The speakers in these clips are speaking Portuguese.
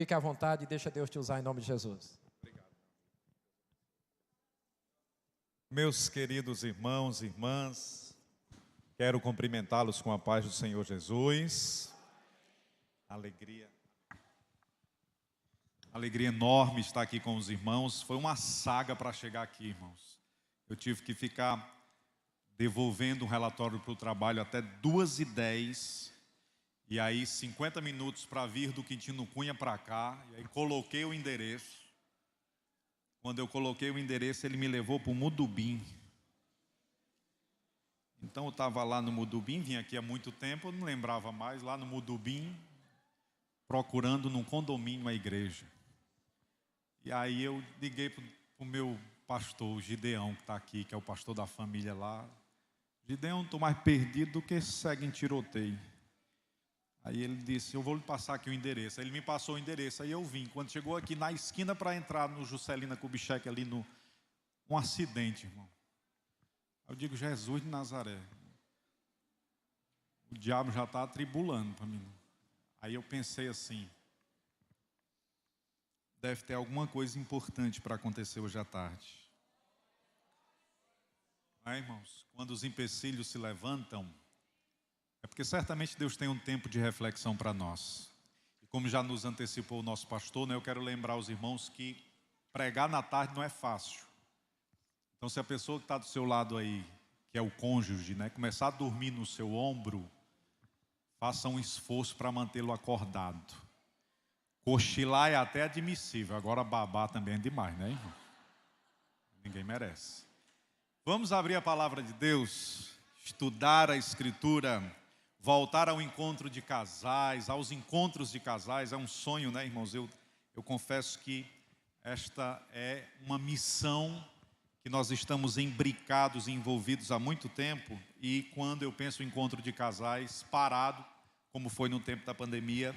Fique à vontade e deixa Deus te usar em nome de Jesus. Obrigado. Meus queridos irmãos e irmãs, quero cumprimentá-los com a paz do Senhor Jesus. Alegria enorme estar aqui com os irmãos. Foi uma saga para chegar aqui, irmãos. Eu tive que ficar devolvendo um relatório para o trabalho até 2h10. E aí 50 minutos para vir do Quintino Cunha para cá. E aí coloquei o endereço. Quando eu coloquei o endereço, ele me levou para o Mudubim. Então eu estava lá no Mudubim, vim aqui há muito tempo, eu não lembrava mais, lá no Mudubim, procurando num condomínio a igreja. E aí eu liguei para o meu pastor, o Gideão, que está aqui, que é o pastor da família lá. Gideão, estou mais perdido do que segue em tiroteio. Aí ele disse, eu vou lhe passar aqui o endereço. Aí ele me passou o endereço, aí eu vim. Quando chegou aqui na esquina para entrar no Juscelina Kubitschek, ali um acidente, irmão. Eu digo, Jesus de Nazaré. O diabo já está atribulando para mim. Aí eu pensei assim, deve ter alguma coisa importante para acontecer hoje à tarde. Irmãos, quando os empecilhos se levantam, é porque certamente Deus tem um tempo de reflexão para nós. E como já nos antecipou o nosso pastor, né, eu quero lembrar aos irmãos que pregar na tarde não é fácil. Então, se a pessoa que está do seu lado aí, que é o cônjuge, né, começar a dormir no seu ombro, faça um esforço para mantê-lo acordado. Cochilar é até admissível, agora babar também é demais, né, irmão? Ninguém merece. Vamos abrir a palavra de Deus, estudar a Escritura, voltar ao encontro de casais, aos encontros de casais. É um sonho, né, irmãos? Eu confesso que esta é uma missão que nós estamos imbricados e envolvidos há muito tempo. E quando eu penso em encontro de casais parado, como foi no tempo da pandemia,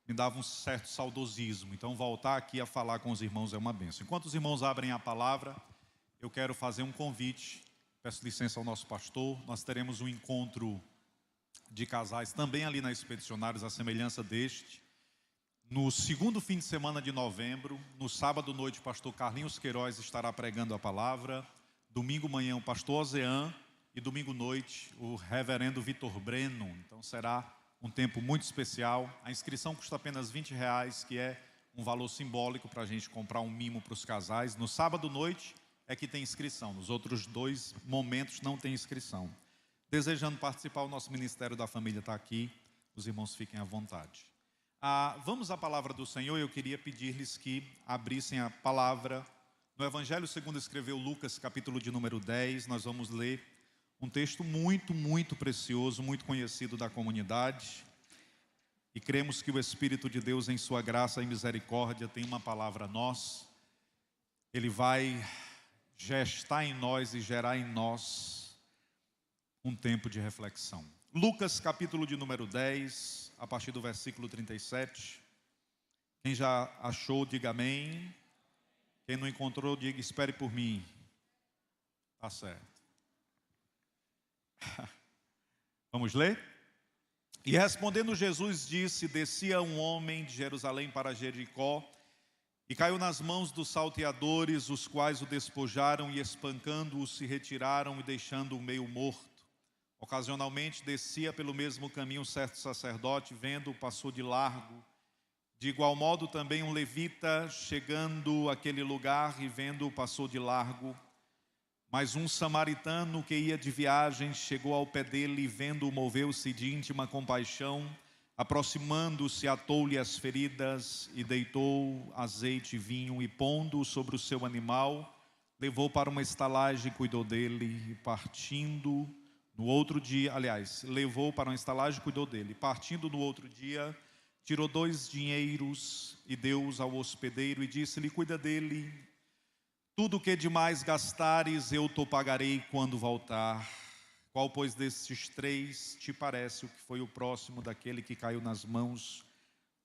me dava um certo saudosismo. Então voltar aqui a falar com os irmãos é uma bênção. Enquanto os irmãos abrem a palavra, eu quero fazer um convite. Peço licença ao nosso pastor. Nós teremos um encontro de casais também ali na Expedicionários, a semelhança deste. No segundo fim de semana de novembro, no sábado à noite, o pastor Carlinhos Queiroz estará pregando a palavra. Domingo manhã, o pastor Ozean. E domingo noite, o reverendo Vitor Breno. Então será um tempo muito especial. A inscrição custa apenas R$20, que é um valor simbólico para a gente comprar um mimo para os casais. No sábado à noite é que tem inscrição. Nos outros 2 momentos não tem inscrição. Desejando participar, o nosso Ministério da Família está aqui. Os irmãos fiquem à vontade. Vamos à palavra do Senhor. Eu queria pedir-lhes que abrissem a palavra no Evangelho segundo escreveu Lucas, capítulo de número 10. Nós vamos ler um texto muito, muito precioso, muito conhecido da comunidade. E cremos que o Espírito de Deus, em sua graça e misericórdia, tem uma palavra a nós. Ele vai gestar em nós e gerar em nós um tempo de reflexão. Lucas, capítulo de número 10, a partir do versículo 37. Quem já achou, diga amém. Quem não encontrou, diga espere por mim. Tá certo. Vamos ler? E respondendo Jesus disse, descia um homem de Jerusalém para Jericó, e caiu nas mãos dos salteadores, os quais o despojaram e espancando-o se retiraram e deixando-o meio morto. Ocasionalmente descia pelo mesmo caminho um certo sacerdote, vendo-o, passou de largo. De igual modo também um levita, chegando àquele lugar e vendo-o, passou de largo. Mas um samaritano que ia de viagem, chegou ao pé dele e vendo-o, moveu-se de íntima compaixão. Aproximando-se, atou-lhe as feridas e deitou azeite e vinho e pondo-o sobre o seu animal, levou para uma estalagem e cuidou dele. E partindo no outro dia, levou para uma estalagem e cuidou dele. Partindo no outro dia, tirou 2 dinheiros e deu-os ao hospedeiro e disse-lhe, cuida dele. Tudo o que demais gastares eu te pagarei quando voltar. Qual, pois, destes 3 te parece o que foi o próximo daquele que caiu nas mãos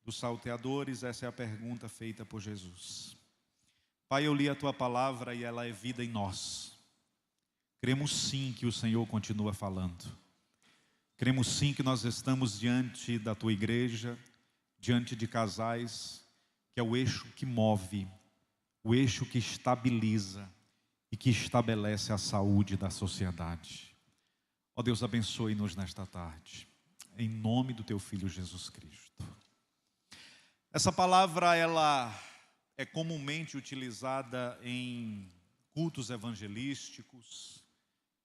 dos salteadores? Essa é a pergunta feita por Jesus. Pai, eu li a tua palavra e ela é vida em nós. Cremos sim que o Senhor continua falando. Cremos sim que nós estamos diante da tua igreja, diante de casais que é o eixo que move, o eixo que estabiliza e que estabelece a saúde da sociedade. Ó Deus, abençoe-nos nesta tarde, em nome do Teu Filho Jesus Cristo. Essa palavra, ela é comumente utilizada em cultos evangelísticos,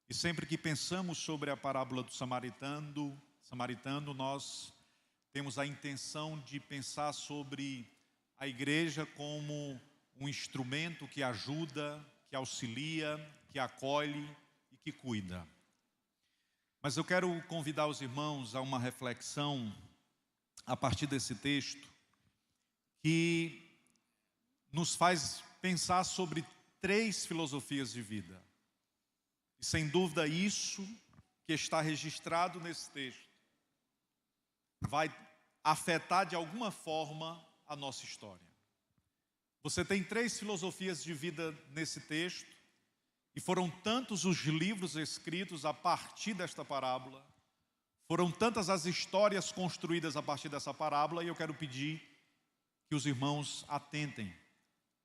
e sempre que pensamos sobre a parábola do samaritano, nós temos a intenção de pensar sobre a igreja como um instrumento que ajuda, que auxilia, que acolhe e que cuida. Mas eu quero convidar os irmãos a uma reflexão a partir desse texto que nos faz pensar sobre 3 filosofias de vida. E sem dúvida isso que está registrado nesse texto vai afetar de alguma forma a nossa história. Você tem 3 filosofias de vida nesse texto, e foram tantos os livros escritos a partir desta parábola, foram tantas as histórias construídas a partir dessa parábola, e eu quero pedir que os irmãos atentem,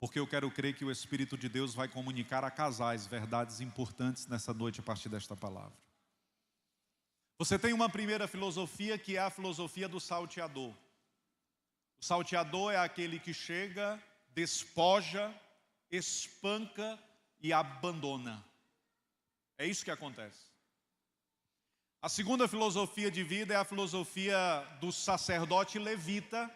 porque eu quero crer que o Espírito de Deus vai comunicar a casais verdades importantes nessa noite a partir desta palavra. Você tem uma primeira filosofia que é a filosofia do salteador. O salteador é aquele que chega, despoja, espanca e abandona. É isso que acontece. A segunda filosofia de vida é a filosofia do sacerdote levita,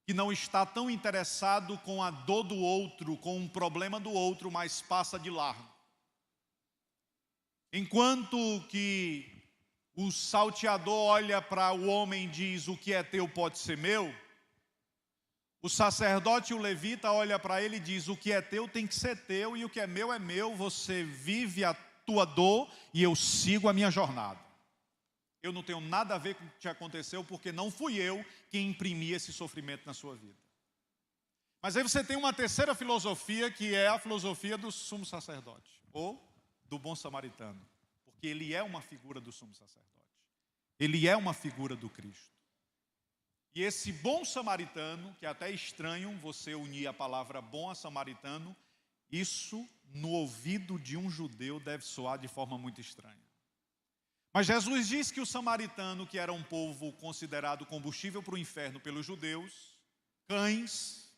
que não está tão interessado com a dor do outro, com o problema do outro, mas passa de largo. Enquanto que o salteador olha para o homem e diz: o que é teu pode ser meu. O sacerdote e o levita olha para ele e diz: o que é teu tem que ser teu, e o que é meu, você vive a tua dor e eu sigo a minha jornada. Eu não tenho nada a ver com o que te aconteceu, porque não fui eu quem imprimi esse sofrimento na sua vida. Mas aí você tem uma terceira filosofia, que é a filosofia do sumo sacerdote, ou do bom samaritano, porque ele é uma figura do sumo sacerdote, ele é uma figura do Cristo. E esse bom samaritano, que é até estranho você unir a palavra bom a samaritano, isso no ouvido de um judeu deve soar de forma muito estranha. Mas Jesus diz que o samaritano, que era um povo considerado combustível para o inferno pelos judeus, cães,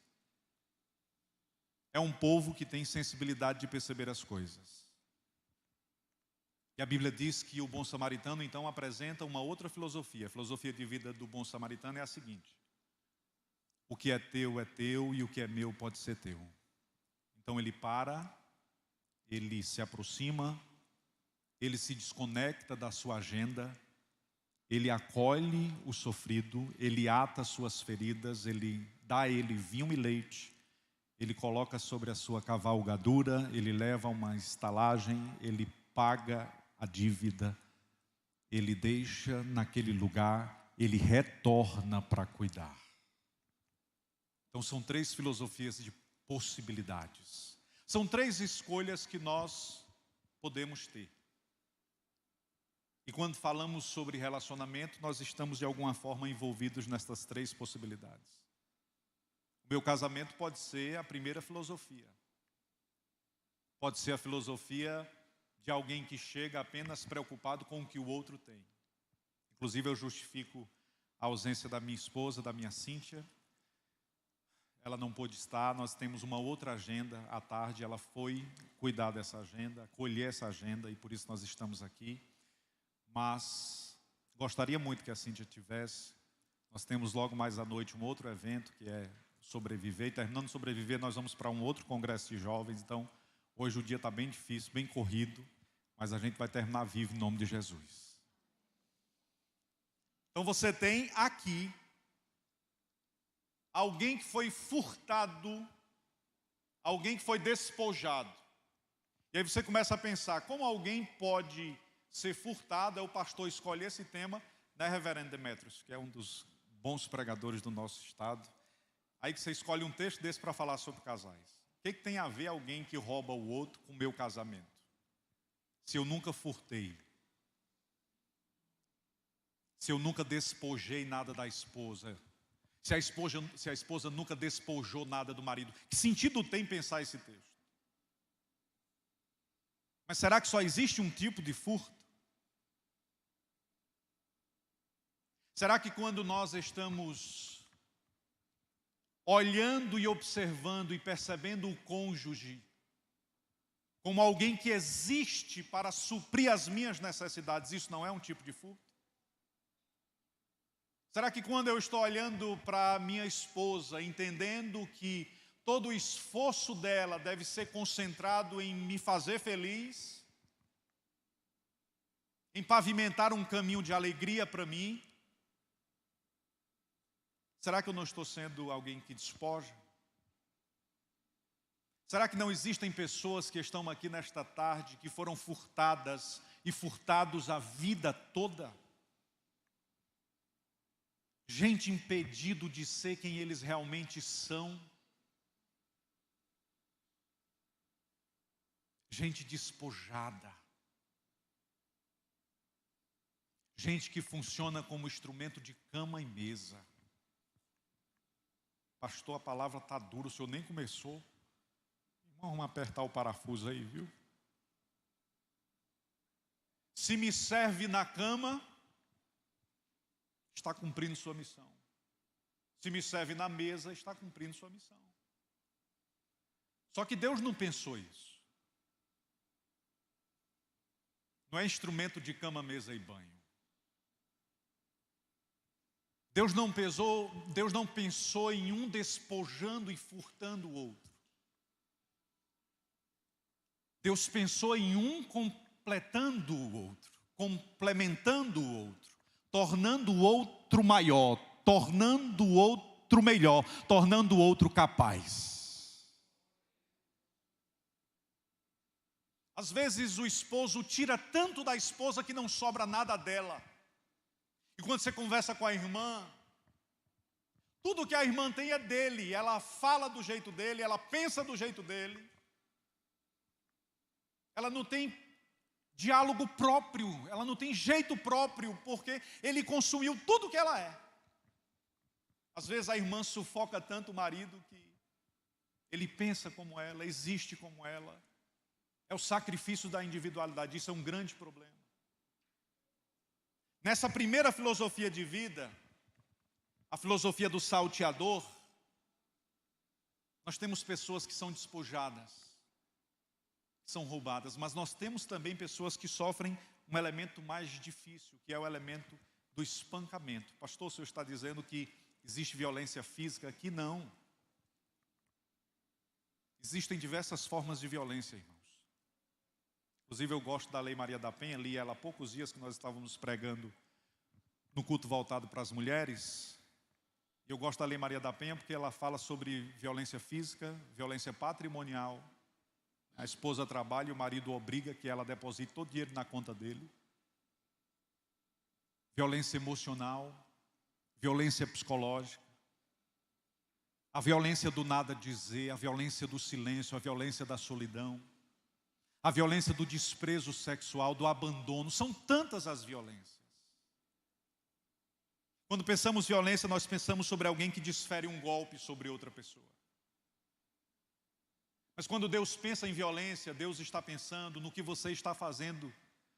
é um povo que tem sensibilidade de perceber as coisas. E a Bíblia diz que o bom samaritano então apresenta uma outra filosofia. A filosofia de vida do bom samaritano é a seguinte: o que é teu e o que é meu pode ser teu. Então ele para, ele se aproxima, ele se desconecta da sua agenda, ele acolhe o sofrido, ele ata suas feridas, ele dá a ele vinho e leite, ele coloca sobre a sua cavalgadura, ele leva uma estalagem, ele paga a dívida, ele deixa naquele lugar, ele retorna para cuidar. Então são 3 filosofias de possibilidades. São 3 escolhas que nós podemos ter. E quando falamos sobre relacionamento, nós estamos de alguma forma envolvidos nestas 3 possibilidades. O meu casamento pode ser a primeira filosofia. Pode ser a filosofia de alguém que chega apenas preocupado com o que o outro tem. Inclusive eu justifico a ausência da minha esposa, da minha Cíntia. Ela não pôde estar, nós temos uma outra agenda à tarde, ela foi cuidar dessa agenda, colher essa agenda, e por isso nós estamos aqui. Mas gostaria muito que a Cíntia tivesse. Nós temos logo mais à noite um outro evento que é Sobreviver, e terminando Sobreviver nós vamos para um outro congresso de jovens. Então hoje o dia está bem difícil, bem corrido, mas a gente vai terminar vivo em nome de Jesus. Então você tem aqui alguém que foi furtado, alguém que foi despojado. E aí você começa a pensar, como alguém pode ser furtado? O pastor escolhe esse tema, né, reverendo Demetrios, que é um dos bons pregadores do nosso estado. Aí que você escolhe um texto desse para falar sobre casais. O que tem a ver alguém que rouba o outro com o meu casamento? Se eu nunca furtei, se eu nunca despojei nada da esposa, Se a esposa nunca despojou nada do marido. Que sentido tem pensar esse texto? Mas será que só existe um tipo de furto? Será que quando nós estamos olhando e observando e percebendo o cônjuge como alguém que existe para suprir as minhas necessidades, isso não é um tipo de furto? Será que quando eu estou olhando para minha esposa, entendendo que todo o esforço dela deve ser concentrado em me fazer feliz, em pavimentar um caminho de alegria para mim, será que eu não estou sendo alguém que despoja? Será que não existem pessoas que estão aqui nesta tarde que foram furtadas e furtados a vida toda? Gente impedido de ser quem eles realmente são. Gente despojada. Gente que funciona como instrumento de cama e mesa. Pastor, a palavra está dura, o senhor nem começou. Vamos apertar o parafuso aí, viu? Se me serve na cama, está cumprindo sua missão. Se me serve na mesa, está cumprindo sua missão. Só que Deus não pensou isso. Não é instrumento de cama, mesa e banho. Deus não pensou em um despojando e furtando o outro. Deus pensou em um completando o outro, complementando o outro, tornando o outro maior, tornando o outro melhor, tornando o outro capaz. Às vezes o esposo tira tanto da esposa que não sobra nada dela. E quando você conversa com a irmã, tudo que a irmã tem é dele. Ela fala do jeito dele, ela pensa do jeito dele. Ela não tem diálogo próprio, ela não tem jeito próprio, porque ele consumiu tudo que ela é. Às vezes a irmã sufoca tanto o marido que ele pensa como ela, existe como ela. É o sacrifício da individualidade, isso é um grande problema. Nessa primeira filosofia de vida, a filosofia do salteador, nós temos pessoas que são despojadas, são roubadas, mas nós temos também pessoas que sofrem um elemento mais difícil, que é o elemento do espancamento. Pastor, o senhor está dizendo que existe violência física? Aqui não. Existem diversas formas de violência, irmãos. Inclusive eu gosto da Lei Maria da Penha, li ela há poucos dias que nós estávamos pregando no culto voltado para as mulheres. Eu gosto da Lei Maria da Penha porque ela fala sobre violência física, violência patrimonial. A esposa trabalha e o marido obriga que ela deposite todo o dinheiro na conta dele. Violência emocional, violência psicológica, a violência do nada dizer, a violência do silêncio, a violência da solidão, a violência do desprezo sexual, do abandono. São tantas as violências. Quando pensamos violência, nós pensamos sobre alguém que desfere um golpe sobre outra pessoa. Mas quando Deus pensa em violência, Deus está pensando no que você está fazendo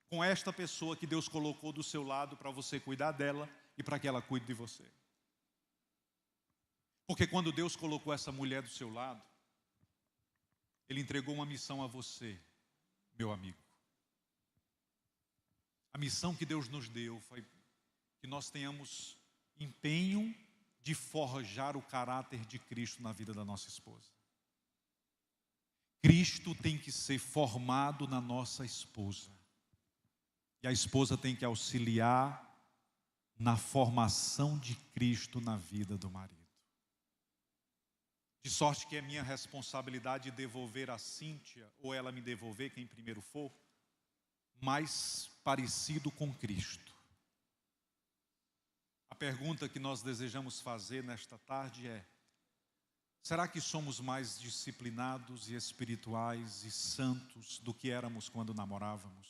com esta pessoa que Deus colocou do seu lado para você cuidar dela e para que ela cuide de você. Porque quando Deus colocou essa mulher do seu lado, Ele entregou uma missão a você, meu amigo. A missão que Deus nos deu foi que nós tenhamos empenho de forjar o caráter de Cristo na vida da nossa esposa. Cristo tem que ser formado na nossa esposa. E a esposa tem que auxiliar na formação de Cristo na vida do marido. De sorte que é minha responsabilidade devolver a Cíntia, ou ela me devolver, quem primeiro for, mais parecido com Cristo. A pergunta que nós desejamos fazer nesta tarde é: será que somos mais disciplinados e espirituais e santos do que éramos quando namorávamos?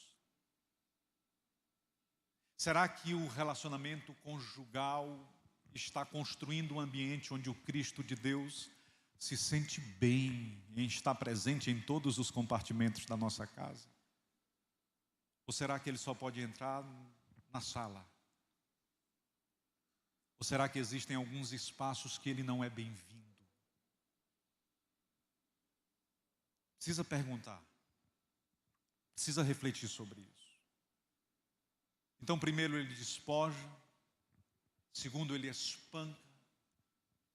Será que o relacionamento conjugal está construindo um ambiente onde o Cristo de Deus se sente bem em estar presente em todos os compartimentos da nossa casa? Ou será que ele só pode entrar na sala? Ou será que existem alguns espaços que ele não é bem-vindo? Precisa perguntar. Precisa refletir sobre isso. Então, primeiro ele despoja. Segundo, ele espanca.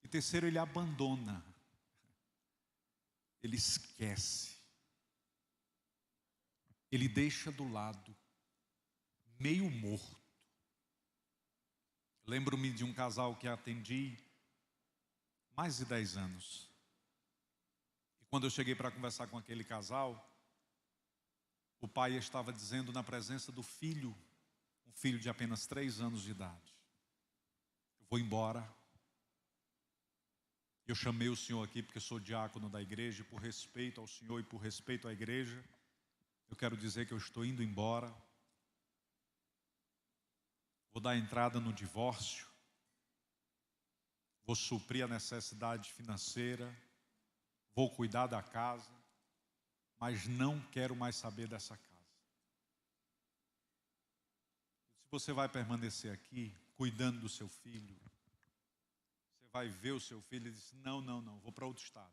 E terceiro, ele abandona. Ele esquece. Ele deixa do lado, meio morto. Lembro-me de um casal que atendi mais de 10 anos. E quando eu cheguei para conversar com aquele casal, o pai estava dizendo na presença do filho, um filho de apenas 3 anos de idade: eu vou embora. Eu chamei o senhor aqui porque sou diácono da igreja, e por respeito ao senhor e por respeito à igreja, eu quero dizer que eu estou indo embora. Vou dar entrada no divórcio. Vou suprir a necessidade financeira. Vou cuidar da casa. Mas não quero mais saber dessa casa. Se você vai permanecer aqui, cuidando do seu filho, você vai ver o seu filho e diz: não, vou para outro estado.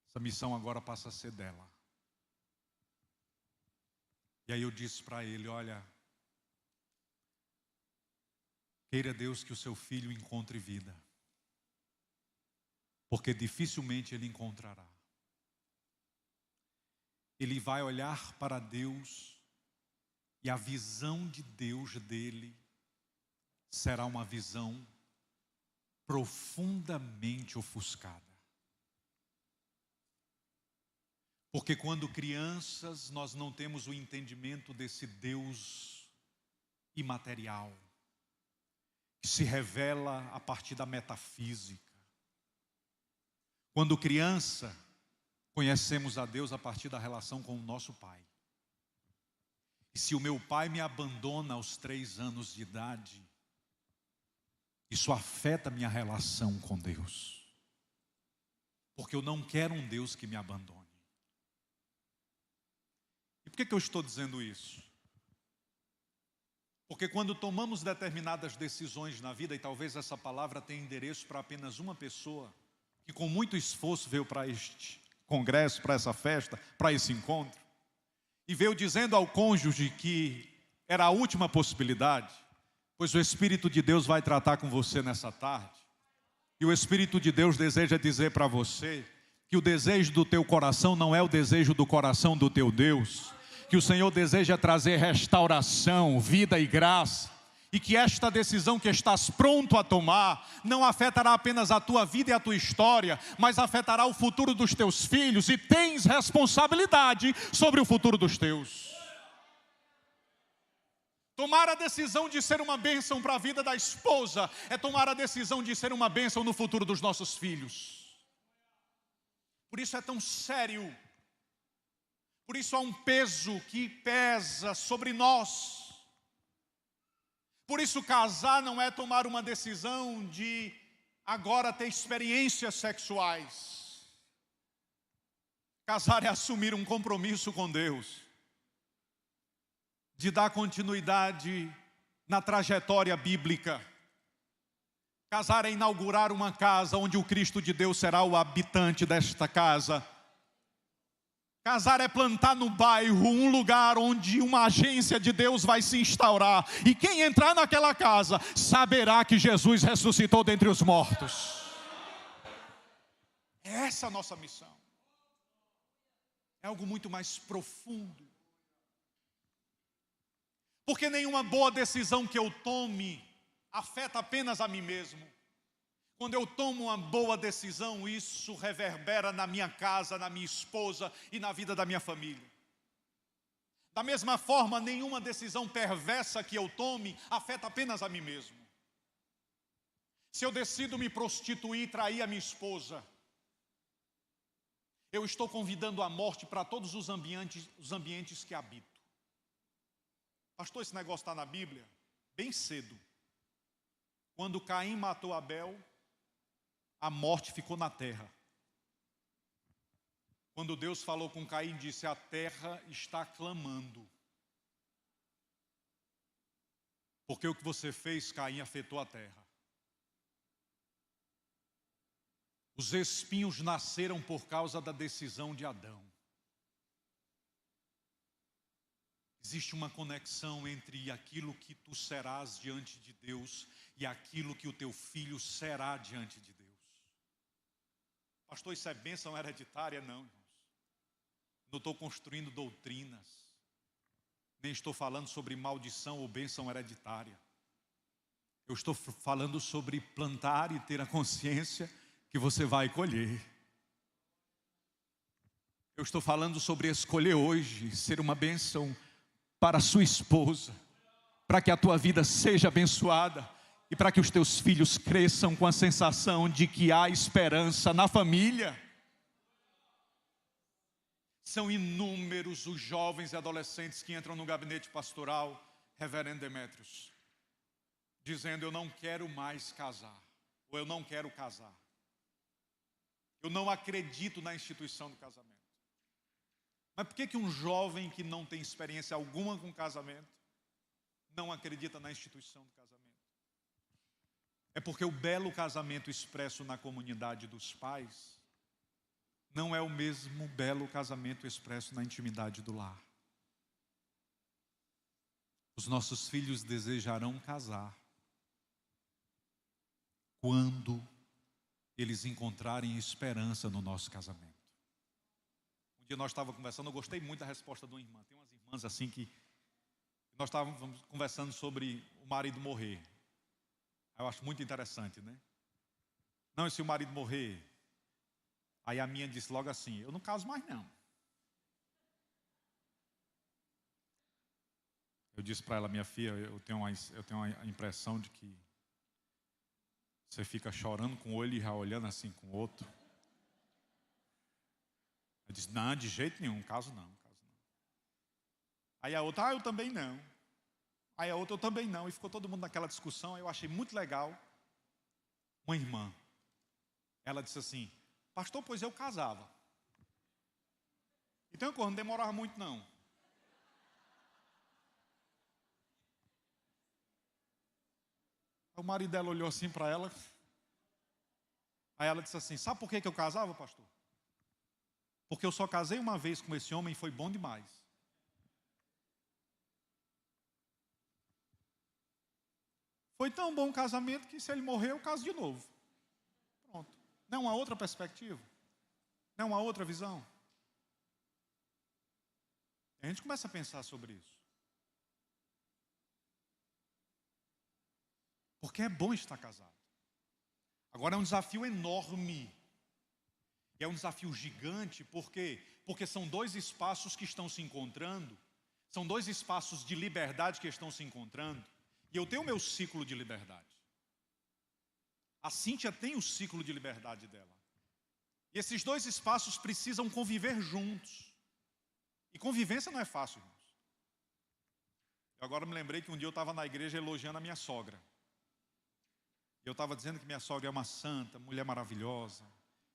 Essa missão agora passa a ser dela. E aí eu disse para ele: olha, queira Deus que o seu filho encontre vida, porque dificilmente ele encontrará. Ele vai olhar para Deus e a visão de Deus dele será uma visão profundamente ofuscada. Porque quando crianças nós não temos o entendimento desse Deus imaterial, que se revela a partir da metafísica. Quando criança, conhecemos a Deus a partir da relação com o nosso pai. E se o meu pai me abandona aos 3 anos de idade, isso afeta a minha relação com Deus. Porque eu não quero um Deus que me abandone. E por que eu estou dizendo isso? Porque quando tomamos determinadas decisões na vida, e talvez essa palavra tenha endereço para apenas uma pessoa, que com muito esforço veio para este congresso, para essa festa, para esse encontro, e veio dizendo ao cônjuge que era a última possibilidade, pois o Espírito de Deus vai tratar com você nessa tarde, e o Espírito de Deus deseja dizer para você que o desejo do teu coração não é o desejo do coração do teu Deus, que o Senhor deseja trazer restauração, vida e graça, e que esta decisão que estás pronto a tomar não afetará apenas a tua vida e a tua história, mas afetará o futuro dos teus filhos, e tens responsabilidade sobre o futuro dos teus. Tomar a decisão de ser uma bênção para a vida da esposa é tomar a decisão de ser uma bênção no futuro dos nossos filhos. Por isso é tão sério. Por isso há um peso que pesa sobre nós. Por isso casar não é tomar uma decisão de agora ter experiências sexuais. Casar é assumir um compromisso com Deus, de dar continuidade na trajetória bíblica. Casar é inaugurar uma casa onde o Cristo de Deus será o habitante desta casa. Casar é plantar no bairro um lugar onde uma agência de Deus vai se instaurar. E quem entrar naquela casa saberá que Jesus ressuscitou dentre os mortos. É essa a nossa missão. É algo muito mais profundo. Porque nenhuma boa decisão que eu tome afeta apenas a mim mesmo. Quando eu tomo uma boa decisão, isso reverbera na minha casa, na minha esposa e na vida da minha família. Da mesma forma, nenhuma decisão perversa que eu tome afeta apenas a mim mesmo. Se eu decido me prostituir e trair a minha esposa, eu estou convidando a morte para todos os ambientes que habito. Pastor, esse negócio está na Bíblia? Bem cedo. Quando Caim matou Abel, a morte ficou na terra. Quando Deus falou com Caim, disse: a terra está clamando. Porque o que você fez, Caim, afetou a terra. Os espinhos nasceram por causa da decisão de Adão. Existe uma conexão entre aquilo que tu serás diante de Deus e aquilo que o teu filho será diante de Deus. Pastor, isso é bênção hereditária? Não, irmãos. Não estou construindo doutrinas. Nem estou falando sobre maldição ou bênção hereditária. Eu estou falando sobre plantar e ter a consciência que você vai colher. Eu estou falando sobre escolher hoje ser uma bênção para a sua esposa, para que a tua vida seja abençoada e para que os teus filhos cresçam com a sensação de que há esperança na família. São inúmeros os jovens e adolescentes que entram no gabinete pastoral, Reverendo Demétrios, dizendo: eu não quero mais casar, ou eu não quero casar. Eu não acredito na instituição do casamento. Mas por que um jovem que não tem experiência alguma com casamento não acredita na instituição do casamento? É porque o belo casamento expresso na comunidade dos pais não é o mesmo belo casamento expresso na intimidade do lar. Os nossos filhos desejarão casar quando eles encontrarem esperança no nosso casamento. Um dia nós estávamos conversando, eu gostei muito da resposta de uma irmã. Tem umas irmãs assim que nós estávamos conversando sobre o marido morrer. Eu acho muito interessante, né? Não, e se o marido morrer? Aí a minha disse logo assim: eu não caso mais não. Eu disse para ela: minha filha, eu tenho uma impressão de que você fica chorando com um olho e já olhando assim com o outro. Eu disse: não, de jeito nenhum, caso não. Aí a outra: eu também não. Aí a outra: eu também não. E ficou todo mundo naquela discussão. Eu achei muito legal. Uma irmã, ela disse assim: pastor, pois eu casava. Então não demorava muito não. O marido dela olhou assim para ela. Aí ela disse assim: sabe por que eu casava, pastor? Porque eu só casei uma vez com esse homem e foi bom demais. Foi tão bom o casamento que se ele morrer eu caso de novo. Pronto. Não é uma outra perspectiva? Não é uma outra visão? E a gente começa a pensar sobre isso. Porque é bom estar casado. Agora é um desafio enorme. E é um desafio gigante, por quê? Porque são dois espaços que estão se encontrando. São dois espaços de liberdade que estão se encontrando. E eu tenho o meu ciclo de liberdade. A Cíntia tem o ciclo de liberdade dela. E esses dois espaços precisam conviver juntos. E convivência não é fácil, irmãos. Eu agora me lembrei que um dia eu estava na igreja elogiando a minha sogra. Eu estava dizendo que minha sogra é uma santa, mulher maravilhosa,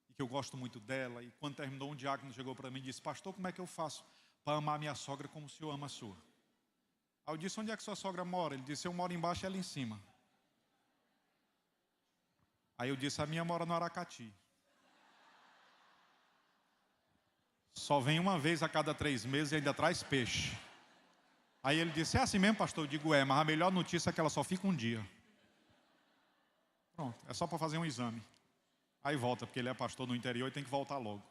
e que eu gosto muito dela. E quando terminou, um diácono chegou para mim e disse: pastor, como é que eu faço para amar minha sogra como o senhor ama a sua? Aí eu disse: onde é que sua sogra mora? Ele disse: eu moro embaixo e ela em cima. Aí eu disse: a minha mora no Aracati. Só vem uma vez a cada 3 meses e ainda traz peixe. Aí ele disse: é assim mesmo, pastor? Eu digo: é, mas a melhor notícia é que ela só fica um dia. Pronto, é só para fazer um exame. Aí volta, porque ele é pastor no interior e tem que voltar logo.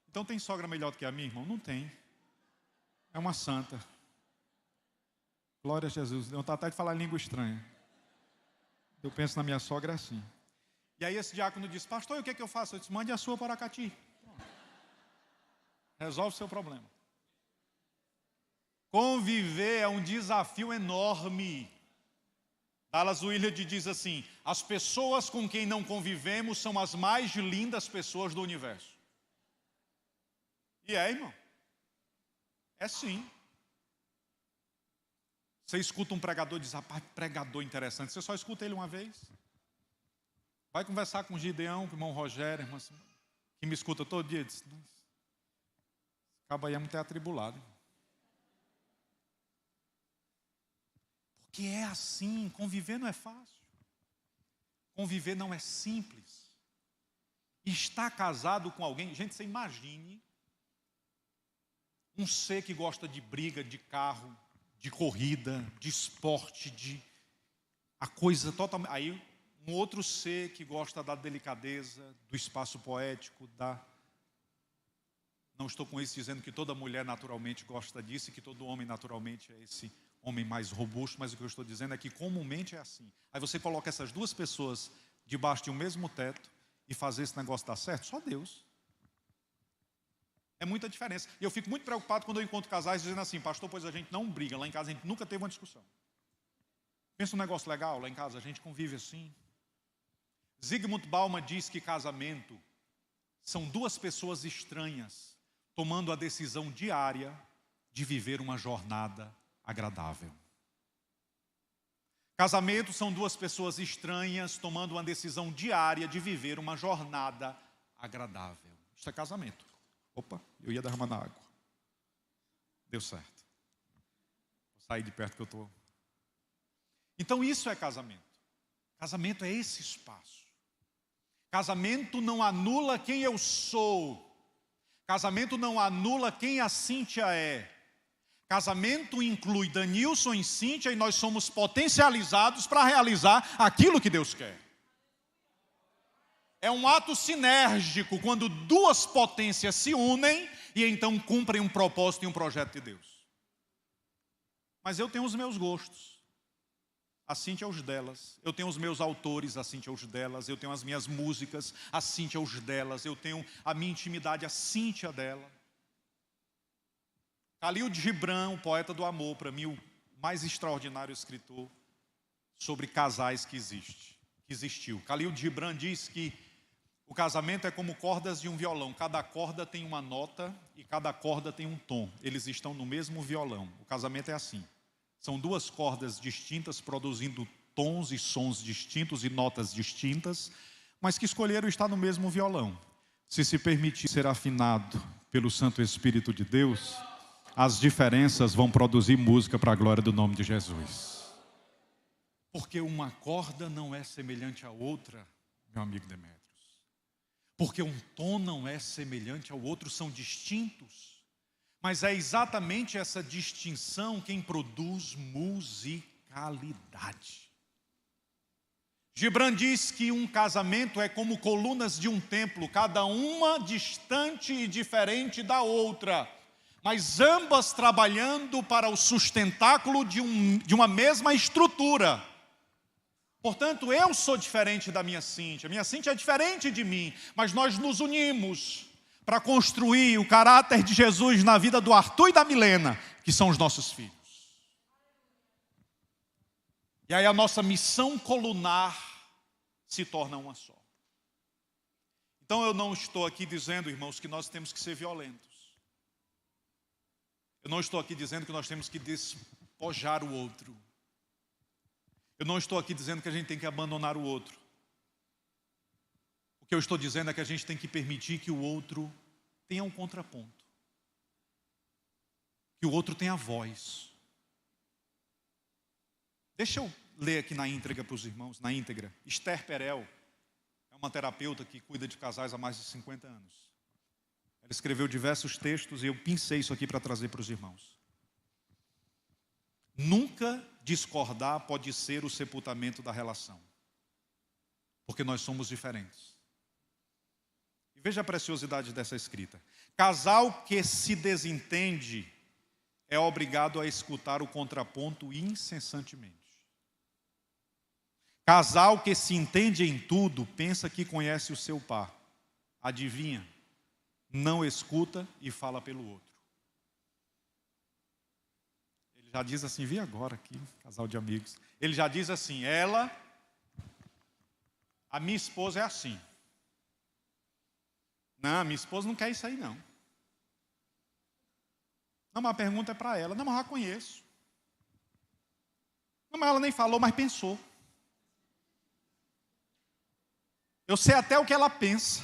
Então tem sogra melhor do que a minha, irmão? Não tem. É uma santa. Glória a Jesus. Deu vontade de falar em língua estranha. Eu penso na minha sogra assim. E aí esse diácono disse: pastor, e o que é que eu faço? Eu disse: mande a sua para Aracati. Resolve o seu problema. Conviver é um desafio enorme. Dallas Willard diz assim: as pessoas com quem não convivemos são as mais lindas pessoas do universo. E é, irmão. É sim. Você escuta um pregador e diz: rapaz, pregador interessante. Você só escuta ele uma vez. Vai conversar com o Gideão, com o irmão Rogério, irmão, que me escuta todo dia. Diz, acaba aí é muito atribulado. Porque é assim, conviver não é fácil. Conviver não é simples. Estar casado com alguém, gente, você imagine um ser que gosta de briga, de carro, de corrida, de esporte, de a coisa totalmente. Aí um outro ser que gosta da delicadeza, do espaço poético, não estou com isso dizendo que toda mulher naturalmente gosta disso e que todo homem naturalmente é esse homem mais robusto, mas o que eu estou dizendo é que comumente é assim. Aí você coloca essas duas pessoas debaixo de um mesmo teto e fazer esse negócio dar certo, só Deus. É muita diferença. E eu fico muito preocupado quando eu encontro casais dizendo assim, pastor, pois a gente não briga, lá em casa a gente nunca teve uma discussão. Pensa um negócio legal, lá em casa a gente convive assim. Zygmunt Bauman diz que casamento são duas pessoas estranhas tomando a decisão diária de viver uma jornada agradável. Casamento são duas pessoas estranhas tomando uma decisão diária de viver uma jornada agradável. Isso é casamento. Opa, eu ia derramar na água. Deu certo. Vou sair de perto que eu estou. Então isso é casamento. Casamento é esse espaço. Casamento não anula quem eu sou. Casamento não anula quem a Cíntia é. Casamento inclui Danilson e Cíntia e nós somos potencializados para realizar aquilo que Deus quer. É um ato sinérgico quando duas potências se unem e então cumprem um propósito e um projeto de Deus. Mas eu tenho os meus gostos, a Cíntia os delas. Eu tenho os meus autores, a Cíntia os delas. Eu tenho as minhas músicas, a Cíntia os delas. Eu tenho a minha intimidade, a Cíntia dela. Khalil Gibran, o poeta do amor, para mim o mais extraordinário escritor sobre casais que existiu. Khalil Gibran diz que o casamento é como cordas de um violão. Cada corda tem uma nota e cada corda tem um tom. Eles estão no mesmo violão. O casamento é assim. São duas cordas distintas produzindo tons e sons distintos e notas distintas, mas que escolheram estar no mesmo violão. Se permitir ser afinado pelo Santo Espírito de Deus, as diferenças vão produzir música para a glória do nome de Jesus. Porque uma corda não é semelhante à outra, meu amigo Demétrios. Porque um tom não é semelhante ao outro, são distintos. Mas é exatamente essa distinção quem produz musicalidade. Gibran diz que um casamento é como colunas de um templo, cada uma distante e diferente da outra, mas ambas trabalhando para o sustentáculo de uma mesma estrutura. Portanto, eu sou diferente da minha Cíntia é diferente de mim, mas nós nos unimos para construir o caráter de Jesus na vida do Arthur e da Milena, que são os nossos filhos. E aí a nossa missão colunar se torna uma só. Então eu não estou aqui dizendo, irmãos, que nós temos que ser violentos. Eu não estou aqui dizendo que nós temos que despojar o outro. Eu não estou aqui dizendo que a gente tem que abandonar o outro. O que eu estou dizendo é que a gente tem que permitir que o outro tenha um contraponto. Que o outro tenha voz. Deixa eu ler aqui na íntegra para os irmãos, na íntegra. Esther Perel é uma terapeuta que cuida de casais há mais de 50 anos. Ela escreveu diversos textos e eu pincei isso aqui para trazer para os irmãos. Nunca discordar pode ser o sepultamento da relação. Porque nós somos diferentes. E veja a preciosidade dessa escrita. Casal que se desentende é obrigado a escutar o contraponto incessantemente. Casal que se entende em tudo pensa que conhece o seu par. Adivinha? Não escuta e fala pelo outro. Ele já diz assim, vi agora aqui, casal de amigos. Ele já diz assim, a minha esposa é assim. Não, minha esposa não quer isso aí não. Não, mas a pergunta é para ela. Não, mas eu já conheço. Não, mas ela nem falou, mas pensou. Eu sei até o que ela pensa.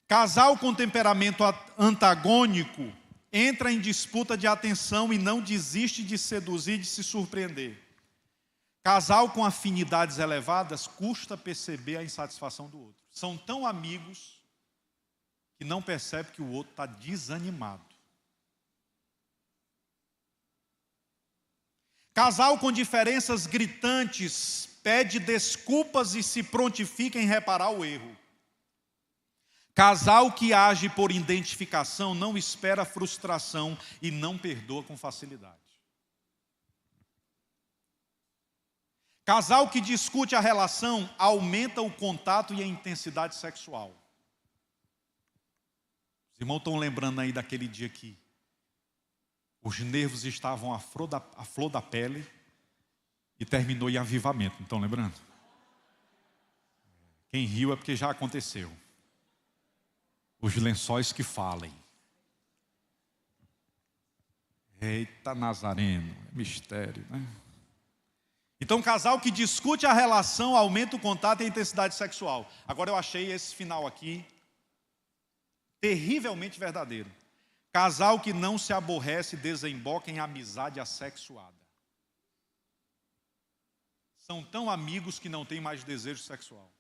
Casal com temperamento antagônico entra em disputa de atenção e não desiste de seduzir e de se surpreender. Casal com afinidades elevadas custa perceber a insatisfação do outro. São tão amigos que não percebe que o outro está desanimado. Casal com diferenças gritantes pede desculpas e se prontifica em reparar o erro. Casal que age por identificação não espera frustração e não perdoa com facilidade. Casal que discute a relação aumenta o contato e a intensidade sexual. Os irmãos estão lembrando aí daquele dia que os nervos estavam à flor da pele e terminou em avivamento. Não estão lembrando? Quem riu é porque já aconteceu. Os lençóis que falem. Eita Nazareno, mistério, né? Então, casal que discute a relação aumenta o contato e a intensidade sexual. Agora eu achei esse final aqui terrivelmente verdadeiro. Casal que não se aborrece desemboca em amizade assexuada. São tão amigos que não têm mais desejo sexual.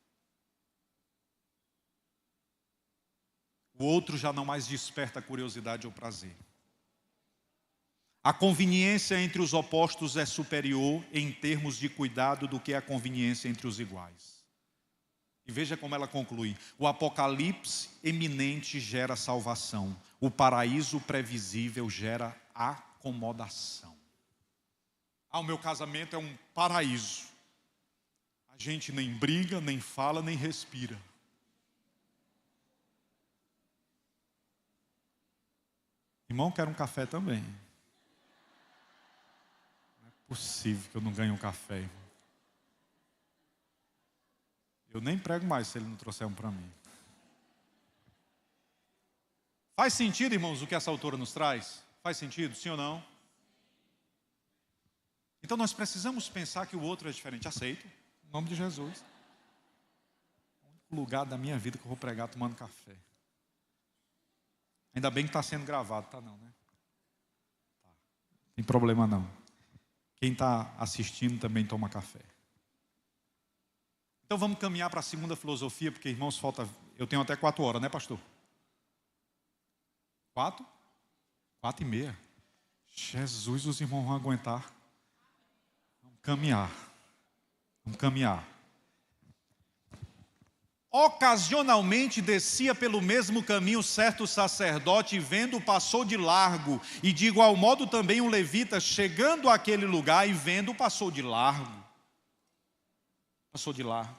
O outro já não mais desperta curiosidade ou prazer. A conveniência entre os opostos é superior em termos de cuidado do que a conveniência entre os iguais. E veja como ela conclui: o apocalipse eminente gera salvação, o paraíso previsível gera acomodação. O meu casamento é um paraíso. A gente nem briga, nem fala, nem respira. Irmão, quero um café também. Não é possível que eu não ganhe um café, irmão. Eu nem prego mais se ele não trouxer um para mim. Faz sentido, irmãos, o que essa autora nos traz? Faz sentido, sim ou não? Então nós precisamos pensar que o outro é diferente. Aceito, em nome de Jesus. É o único lugar da minha vida que eu vou pregar tomando café. Ainda bem que está sendo gravado, tá não, né? Tá. Não tem problema não. Quem está assistindo também toma café. Então vamos caminhar para a segunda filosofia, porque, irmãos, eu tenho até 4 horas, né, pastor? 4? 4:30. Jesus, os irmãos vão aguentar. Vamos caminhar. Vamos caminhar. Ocasionalmente descia pelo mesmo caminho certo sacerdote, e vendo, passou de largo. E de igual modo também um levita, chegando àquele lugar e vendo, passou de largo. Passou de largo.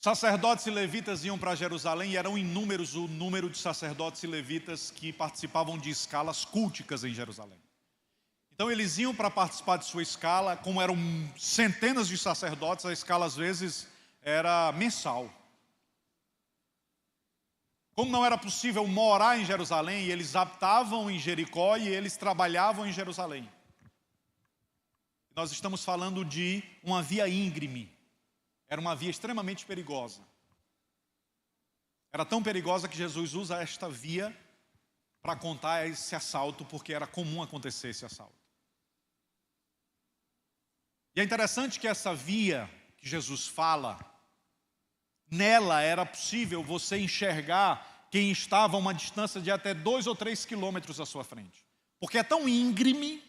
Sacerdotes e levitas iam para Jerusalém e eram inúmeros o número de sacerdotes e levitas que participavam de escalas culticas em Jerusalém. Então eles iam para participar de sua escala, como eram centenas de sacerdotes, a escala às vezes era mensal. Como não era possível morar em Jerusalém, eles habitavam em Jericó e eles trabalhavam em Jerusalém. Nós estamos falando de uma via íngreme. Era uma via extremamente perigosa. Era tão perigosa que Jesus usa esta via para contar esse assalto, porque era comum acontecer esse assalto. E é interessante que essa via que Jesus fala, nela era possível você enxergar quem estava a uma distância de até 2 ou 3 quilômetros à sua frente. Porque é tão íngreme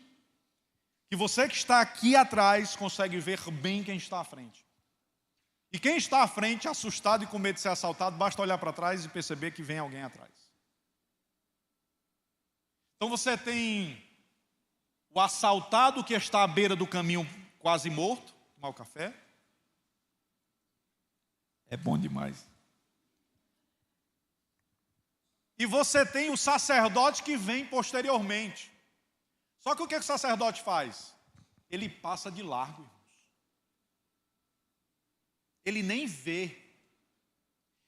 que você que está aqui atrás consegue ver bem quem está à frente. E quem está à frente, assustado e com medo de ser assaltado, basta olhar para trás e perceber que vem alguém atrás. Então você tem o assaltado que está à beira do caminho quase morto, tomar o café. É bom demais. E você tem o sacerdote que vem posteriormente. Só que o que o sacerdote faz? Ele passa de largo, irmãos. Ele nem vê.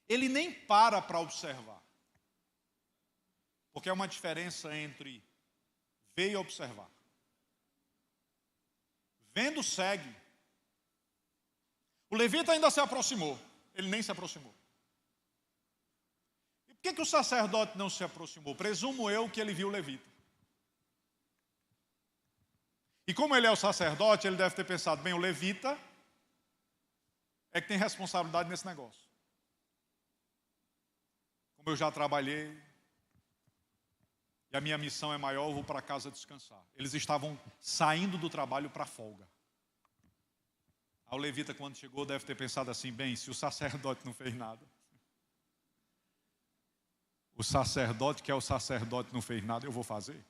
Ele nem para observar. Porque é uma diferença entre ver e observar. Vendo, segue. O levita ainda se aproximou. Ele nem se aproximou. E por que o sacerdote não se aproximou? Presumo eu que ele viu o levita. E como ele é o sacerdote, ele deve ter pensado, bem, o levita é que tem responsabilidade nesse negócio. Como eu já trabalhei, e a minha missão é maior, eu vou para casa descansar. Eles estavam saindo do trabalho para folga. Aí o levita, quando chegou, deve ter pensado assim, bem, se o sacerdote não fez nada, o sacerdote que é o sacerdote não fez nada, eu vou fazer.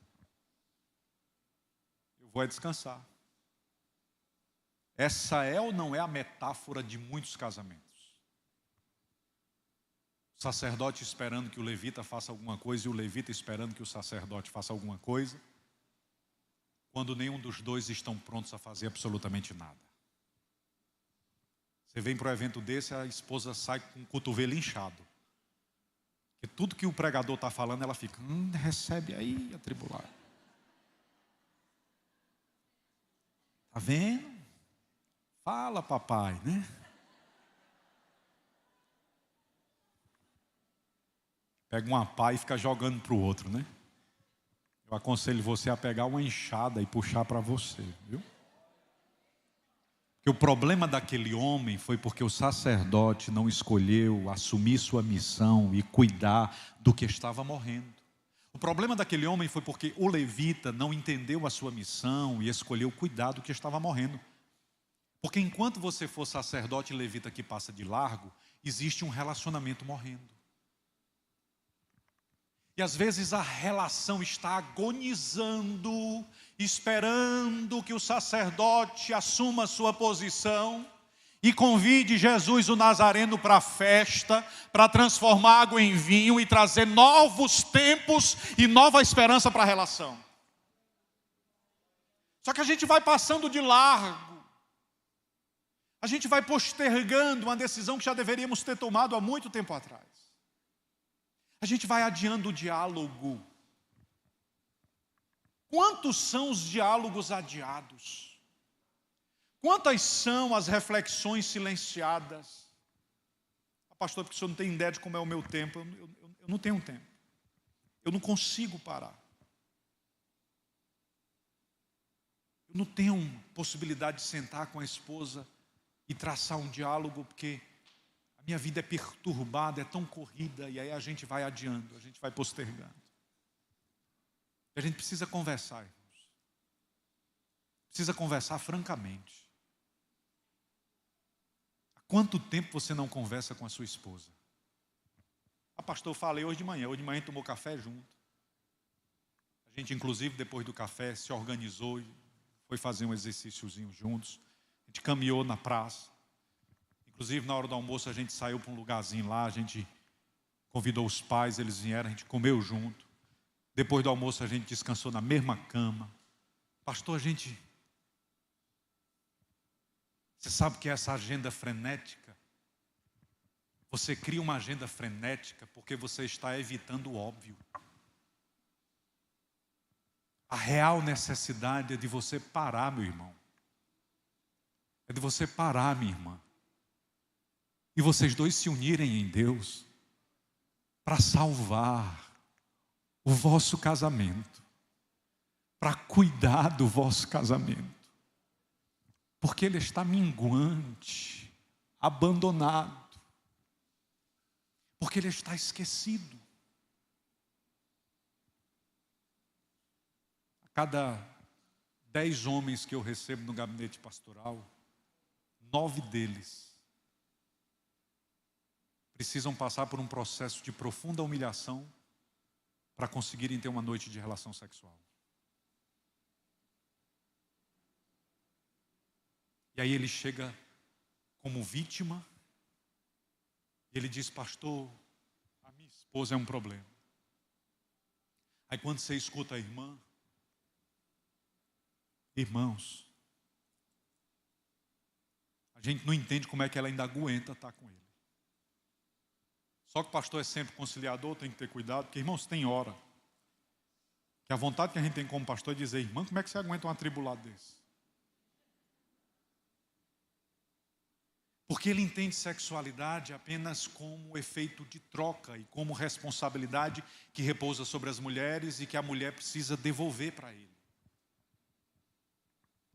Eu vou descansar. Essa é ou não é a metáfora de muitos casamentos? O sacerdote esperando que o levita faça alguma coisa e o levita esperando que o sacerdote faça alguma coisa, quando nenhum dos dois estão prontos a fazer absolutamente nada. Você vem para um evento desse, a esposa sai com o cotovelo inchado. Porque tudo que o pregador está falando, ela fica, recebe aí, atribulado. Está vendo? Fala, papai, né? Pega uma pá e fica jogando para o outro, né? Eu aconselho você a pegar uma enxada e puxar para você, viu? Porque o problema daquele homem foi porque o sacerdote não escolheu assumir sua missão e cuidar do que estava morrendo. O problema daquele homem foi porque o levita não entendeu a sua missão e escolheu cuidar do que estava morrendo. Porque enquanto você for sacerdote e levita que passa de largo, existe um relacionamento morrendo. E às vezes a relação está agonizando, esperando que o sacerdote assuma a sua posição e convide Jesus o Nazareno para a festa, para transformar água em vinho e trazer novos tempos e nova esperança para a relação. Só que a gente vai passando de largo. A gente vai postergando uma decisão que já deveríamos ter tomado há muito tempo atrás. A gente vai adiando o diálogo. Quantos são os diálogos adiados? Quantas são as reflexões silenciadas? Pastor, porque o senhor não tem ideia de como é o meu tempo. Eu não tenho tempo. Eu não consigo parar. Eu não tenho possibilidade de sentar com a esposa e traçar um diálogo, porque a minha vida é perturbada, é tão corrida, e aí a gente vai adiando, a gente vai postergando. A gente precisa conversar, irmãos. Precisa conversar francamente. Há quanto tempo você não conversa com a sua esposa? Pastor, eu falei hoje de manhã a gente tomou café junto. A gente, inclusive, depois do café, se organizou e foi fazer um exercíciozinho juntos. A gente caminhou na praça. Inclusive, na hora do almoço, a gente saiu para um lugarzinho lá, a gente convidou os pais, eles vieram, a gente comeu junto. Depois do almoço, a gente descansou na mesma cama. Pastor, você sabe que essa agenda frenética, você cria uma agenda frenética porque você está evitando o óbvio. A real necessidade é de você parar, meu irmão. É de você parar, minha irmã. E vocês dois se unirem em Deus para salvar o vosso casamento, para cuidar do vosso casamento, porque ele está minguante, abandonado, porque ele está esquecido. A cada 10 homens que eu recebo no gabinete pastoral, 9 deles precisam passar por um processo de profunda humilhação para conseguirem ter uma noite de relação sexual. E aí ele chega como vítima, e ele diz, pastor, a minha esposa é um problema. Aí quando você escuta a irmã, irmãos, a gente não entende como é que ela ainda aguenta estar com ele. Só que o pastor é sempre conciliador, tem que ter cuidado, porque, irmãos, tem hora Que a vontade que a gente tem como pastor é dizer: irmã, como é que você aguenta um atribulado desse? Porque ele entende sexualidade apenas como efeito de troca e como responsabilidade que repousa sobre as mulheres e que a mulher precisa devolver para ele.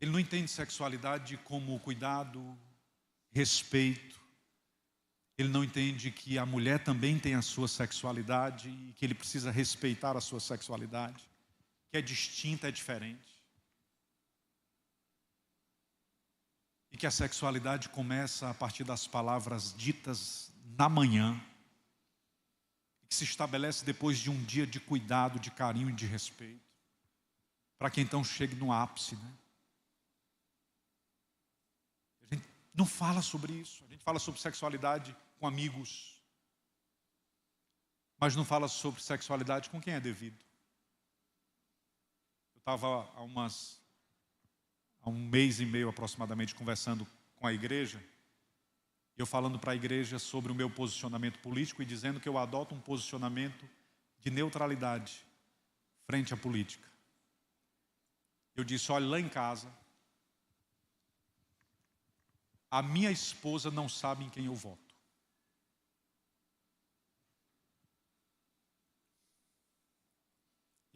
Ele não entende sexualidade como cuidado, respeito. Ele não entende que a mulher também tem a sua sexualidade e que ele precisa respeitar a sua sexualidade, que é distinta, é diferente. E que a sexualidade começa a partir das palavras ditas na manhã, e que se estabelece depois de um dia de cuidado, de carinho e de respeito, para que então chegue no ápice, né? A gente não fala sobre isso, a gente fala sobre sexualidade com amigos, mas não fala sobre sexualidade com quem é devido. Eu estava há um mês e meio aproximadamente conversando com a igreja, e eu falando para a igreja sobre o meu posicionamento político e dizendo que eu adoto um posicionamento de neutralidade frente à política. Eu disse: olha, lá em casa, a minha esposa não sabe em quem eu voto.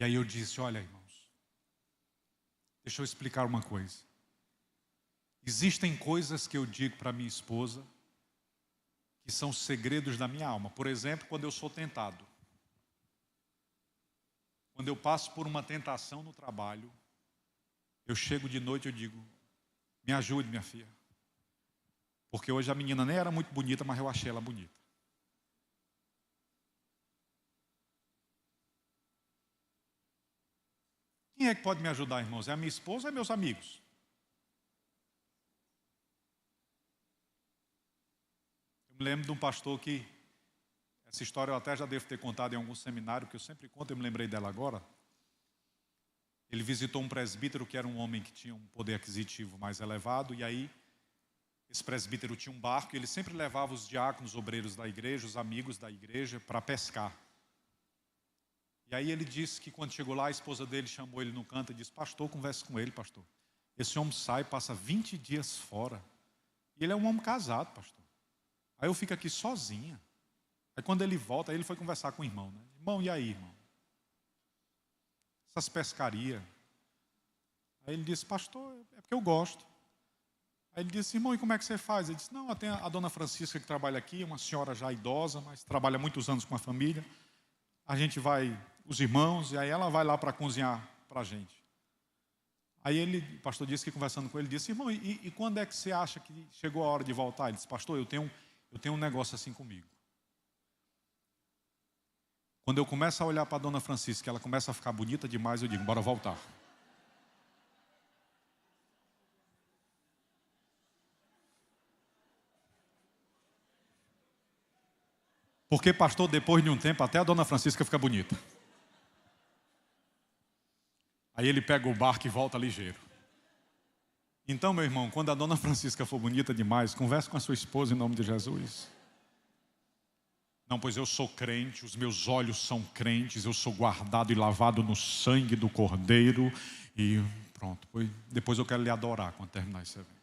E aí eu disse: olha, irmãos, deixa eu explicar uma coisa. Existem coisas que eu digo para minha esposa que são segredos da minha alma. Por exemplo, quando eu sou tentado. Quando eu passo por uma tentação no trabalho, eu chego de noite e eu digo: me ajude, minha filha. Porque hoje a menina nem era muito bonita, mas eu achei ela bonita. Quem é que pode me ajudar, irmãos? É a minha esposa ou é meus amigos? Eu me lembro de um pastor que, essa história eu até já devo ter contado em algum seminário, que eu sempre conto, eu me lembrei dela agora. Ele visitou um presbítero que era um homem que tinha um poder aquisitivo mais elevado, e aí esse presbítero tinha um barco e ele sempre levava os diáconos, obreiros da igreja, os amigos da igreja, para pescar. E aí ele disse que quando chegou lá, a esposa dele chamou ele no canto e disse: pastor, converse com ele, pastor. Esse homem sai, passa 20 dias fora. E ele é um homem casado, pastor. Aí eu fico aqui sozinha. Aí quando ele volta, aí ele foi conversar com o irmão, né? Irmão, e aí, irmão? Essas pescarias. Aí ele disse: pastor, é porque eu gosto. Aí ele disse: irmão, e como é que você faz? Ele disse: não, tem a dona Francisca que trabalha aqui, uma senhora já idosa, mas trabalha muitos anos com a família. A gente vai, os irmãos, e aí ela vai lá para cozinhar para a gente. Aí o pastor disse que conversando com ele, disse: irmão, e quando é que você acha que chegou a hora de voltar? Ele disse: pastor, eu tenho um negócio assim comigo. Quando eu começo a olhar para a dona Francisca, ela começa a ficar bonita demais, eu digo: bora voltar. Porque, pastor, depois de um tempo, até a dona Francisca fica bonita. Aí ele pega o barco e volta ligeiro. Então, meu irmão, quando a dona Francisca for bonita demais, converse com a sua esposa em nome de Jesus. Não, pois eu sou crente, os meus olhos são crentes, eu sou guardado e lavado no sangue do Cordeiro. E pronto, depois eu quero lhe adorar quando terminar esse evento.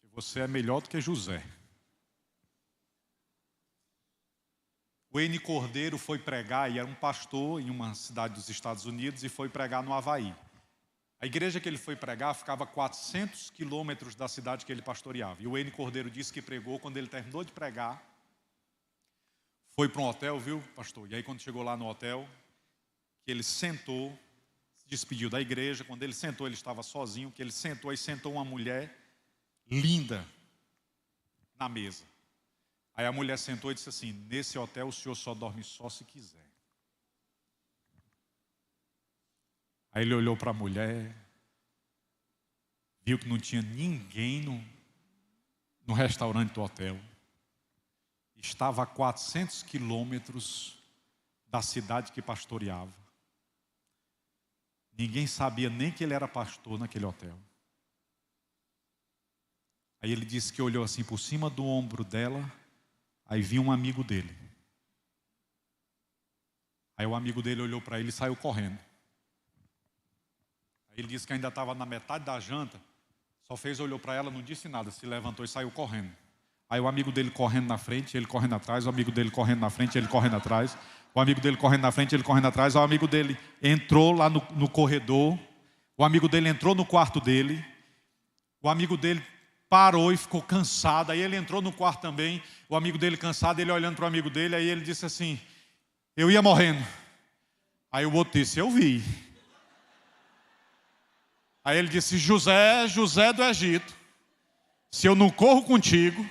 Porque você é melhor do que José. O N. Cordeiro foi pregar, e era um pastor em uma cidade dos Estados Unidos, e foi pregar no Havaí. A igreja que ele foi pregar ficava a 400 quilômetros da cidade que ele pastoreava. E o N. Cordeiro disse que pregou, quando ele terminou de pregar, foi para um hotel, viu, pastor? E aí quando chegou lá no hotel, que ele sentou, se despediu da igreja. Quando ele sentou, ele estava sozinho, que ele sentou, aí sentou uma mulher linda na mesa. Aí a mulher sentou e disse assim: nesse hotel o senhor só dorme só se quiser. Aí ele olhou para a mulher, viu que não tinha ninguém no restaurante do hotel. Estava a 400 quilômetros da cidade que pastoreava. Ninguém sabia nem que ele era pastor naquele hotel. Aí ele disse que olhou assim por cima do ombro dela. Aí vinha um amigo dele. Aí o amigo dele olhou para ele e saiu correndo. Aí ele disse que ainda estava na metade da janta, só fez, olhou para ela, não disse nada, se levantou e saiu correndo. Aí o amigo dele correndo na frente, ele correndo atrás, o amigo dele correndo na frente, ele correndo atrás, o amigo dele correndo na frente, ele correndo atrás, o amigo dele entrou lá no corredor, o amigo dele entrou no quarto dele, o amigo dele parou e ficou cansado, aí ele entrou no quarto também, o amigo dele cansado, ele olhando para o amigo dele, aí ele disse assim, eu ia morrendo. Aí o outro disse, eu vi. Aí ele disse, José do Egito, se eu não corro contigo,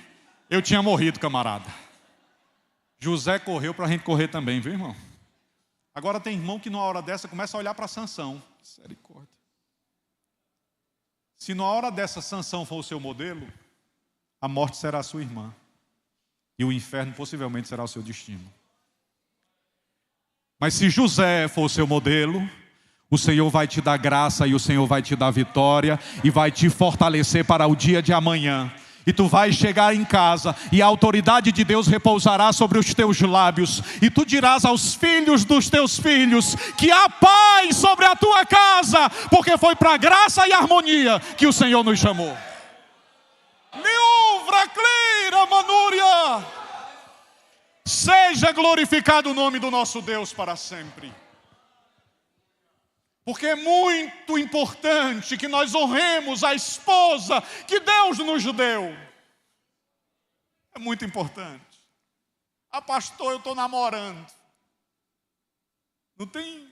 eu tinha morrido, camarada. José correu para a gente correr também, viu, irmão? Agora tem irmão que numa hora dessa começa a olhar para Sansão. Misericórdia. Se numa hora dessa Sansão for o seu modelo, a morte será a sua irmã. E o inferno possivelmente será o seu destino. Mas se José for o seu modelo, o Senhor vai te dar graça e o Senhor vai te dar vitória e vai te fortalecer para o dia de amanhã. E tu vais chegar em casa e a autoridade de Deus repousará sobre os teus lábios. E tu dirás aos filhos dos teus filhos que há paz sobre a tua casa, porque foi para a graça e harmonia que o Senhor nos chamou. Miuvra, clira, manúria. Seja glorificado o nome do nosso Deus para sempre. Porque é muito importante que nós honremos a esposa que Deus nos deu. É muito importante. Ah, pastor, eu estou namorando. Não tem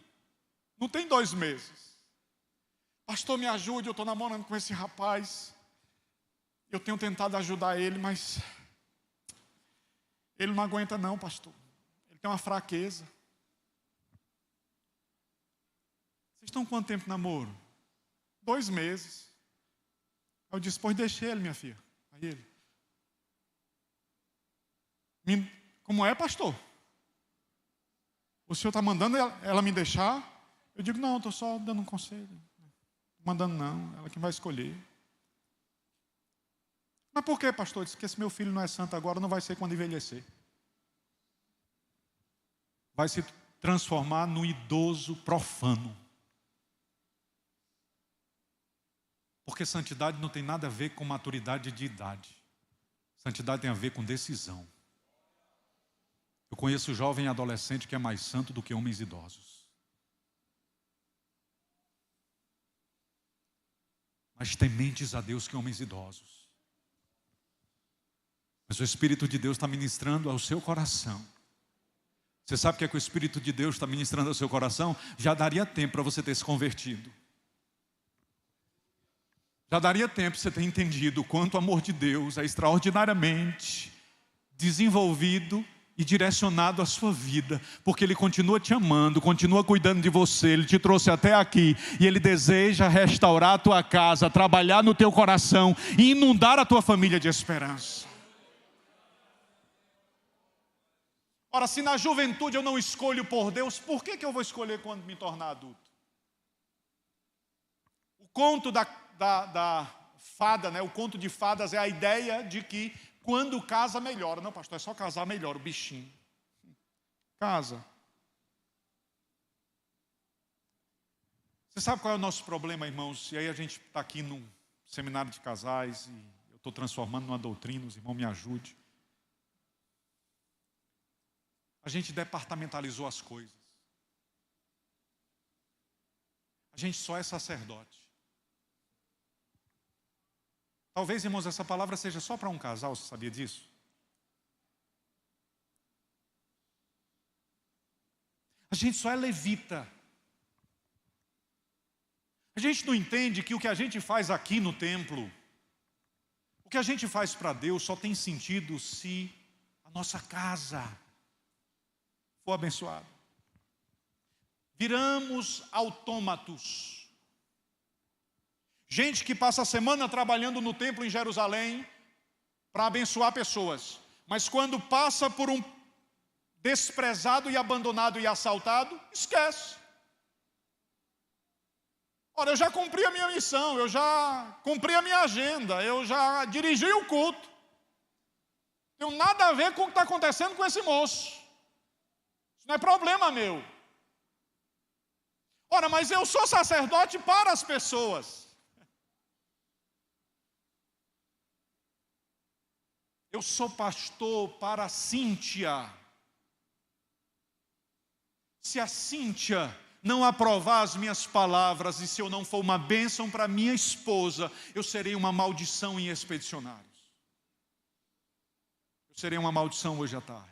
2 meses. Pastor, me ajude, eu estou namorando com esse rapaz. Eu tenho tentado ajudar ele, mas ele não aguenta não, pastor. Ele tem uma fraqueza. Vocês estão quanto tempo de namoro? 2 meses. Aí eu disse, pois deixei ele, minha filha. Aí ele, como é, pastor? O senhor está mandando ela me deixar? Eu digo, não, estou só dando um conselho. Mandando não, ela que vai escolher. Mas por que, pastor? Diz que esse meu filho não é santo agora, não vai ser quando envelhecer. Vai se transformar num idoso profano. Porque santidade não tem nada a ver com maturidade de idade. Santidade tem a ver com decisão. Eu conheço jovem e adolescente que é mais santo do que homens idosos. Mais tementes a Deus que homens idosos. Mas o Espírito de Deus está ministrando ao seu coração. Você sabe o que é que o Espírito de Deus está ministrando ao seu coração? Já daria tempo para você ter se convertido. Já daria tempo para você ter entendido o quanto o amor de Deus é extraordinariamente desenvolvido e direcionado à sua vida, porque Ele continua te amando, continua cuidando de você, Ele te trouxe até aqui, e Ele deseja restaurar a tua casa, trabalhar no teu coração e inundar a tua família de esperança. Ora, se na juventude eu não escolho por Deus, por que eu vou escolher quando me tornar adulto? O conto da fada, né? O conto de fadas é a ideia de que quando casa melhora. Não, pastor, é só casar melhora o bichinho. Casa. Você sabe qual é o nosso problema, irmãos? E aí a gente está aqui num seminário de casais e eu estou transformando numa doutrina, os irmãos me ajudem. A gente departamentalizou as coisas. A gente só é sacerdote. Talvez, irmãos, essa palavra seja só para um casal, você sabia disso? A gente só é levita. A gente não entende que o que a gente faz aqui no templo, o que a gente faz para Deus só tem sentido se a nossa casa for abençoada. Viramos autômatos. Gente que passa a semana trabalhando no templo em Jerusalém para abençoar pessoas, mas quando passa por um desprezado e abandonado e assaltado, esquece. Ora, eu já cumpri a minha missão, eu já cumpri a minha agenda, eu já dirigi o culto. Não tem nada a ver com o que está acontecendo com esse moço. Isso não é problema meu. Ora, mas eu sou sacerdote para as pessoas. Eu sou pastor para a Cíntia. Se a Cíntia não aprovar as minhas palavras e se eu não for uma bênção para minha esposa, eu serei uma maldição em Expedicionários. Eu serei uma maldição hoje à tarde.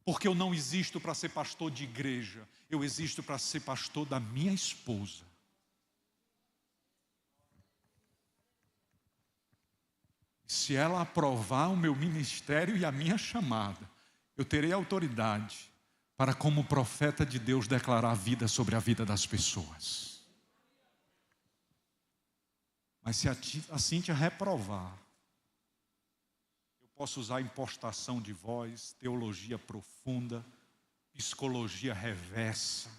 Porque eu não existo para ser pastor de igreja, eu existo para ser pastor da minha esposa. Se ela aprovar o meu ministério e a minha chamada, eu terei autoridade para, como profeta de Deus, declarar vida sobre a vida das pessoas. Mas se a Cíntia reprovar, eu posso usar impostação de voz, teologia profunda, psicologia reversa,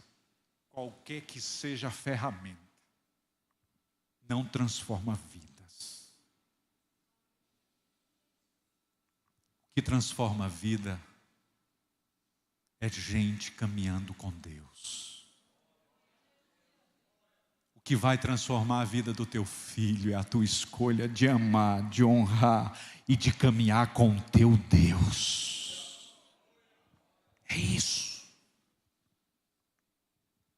qualquer que seja a ferramenta, não transforma vidas. O que transforma a vida é gente caminhando com Deus. O que vai transformar a vida do teu filho é a tua escolha de amar, de honrar e de caminhar com o teu Deus. É isso.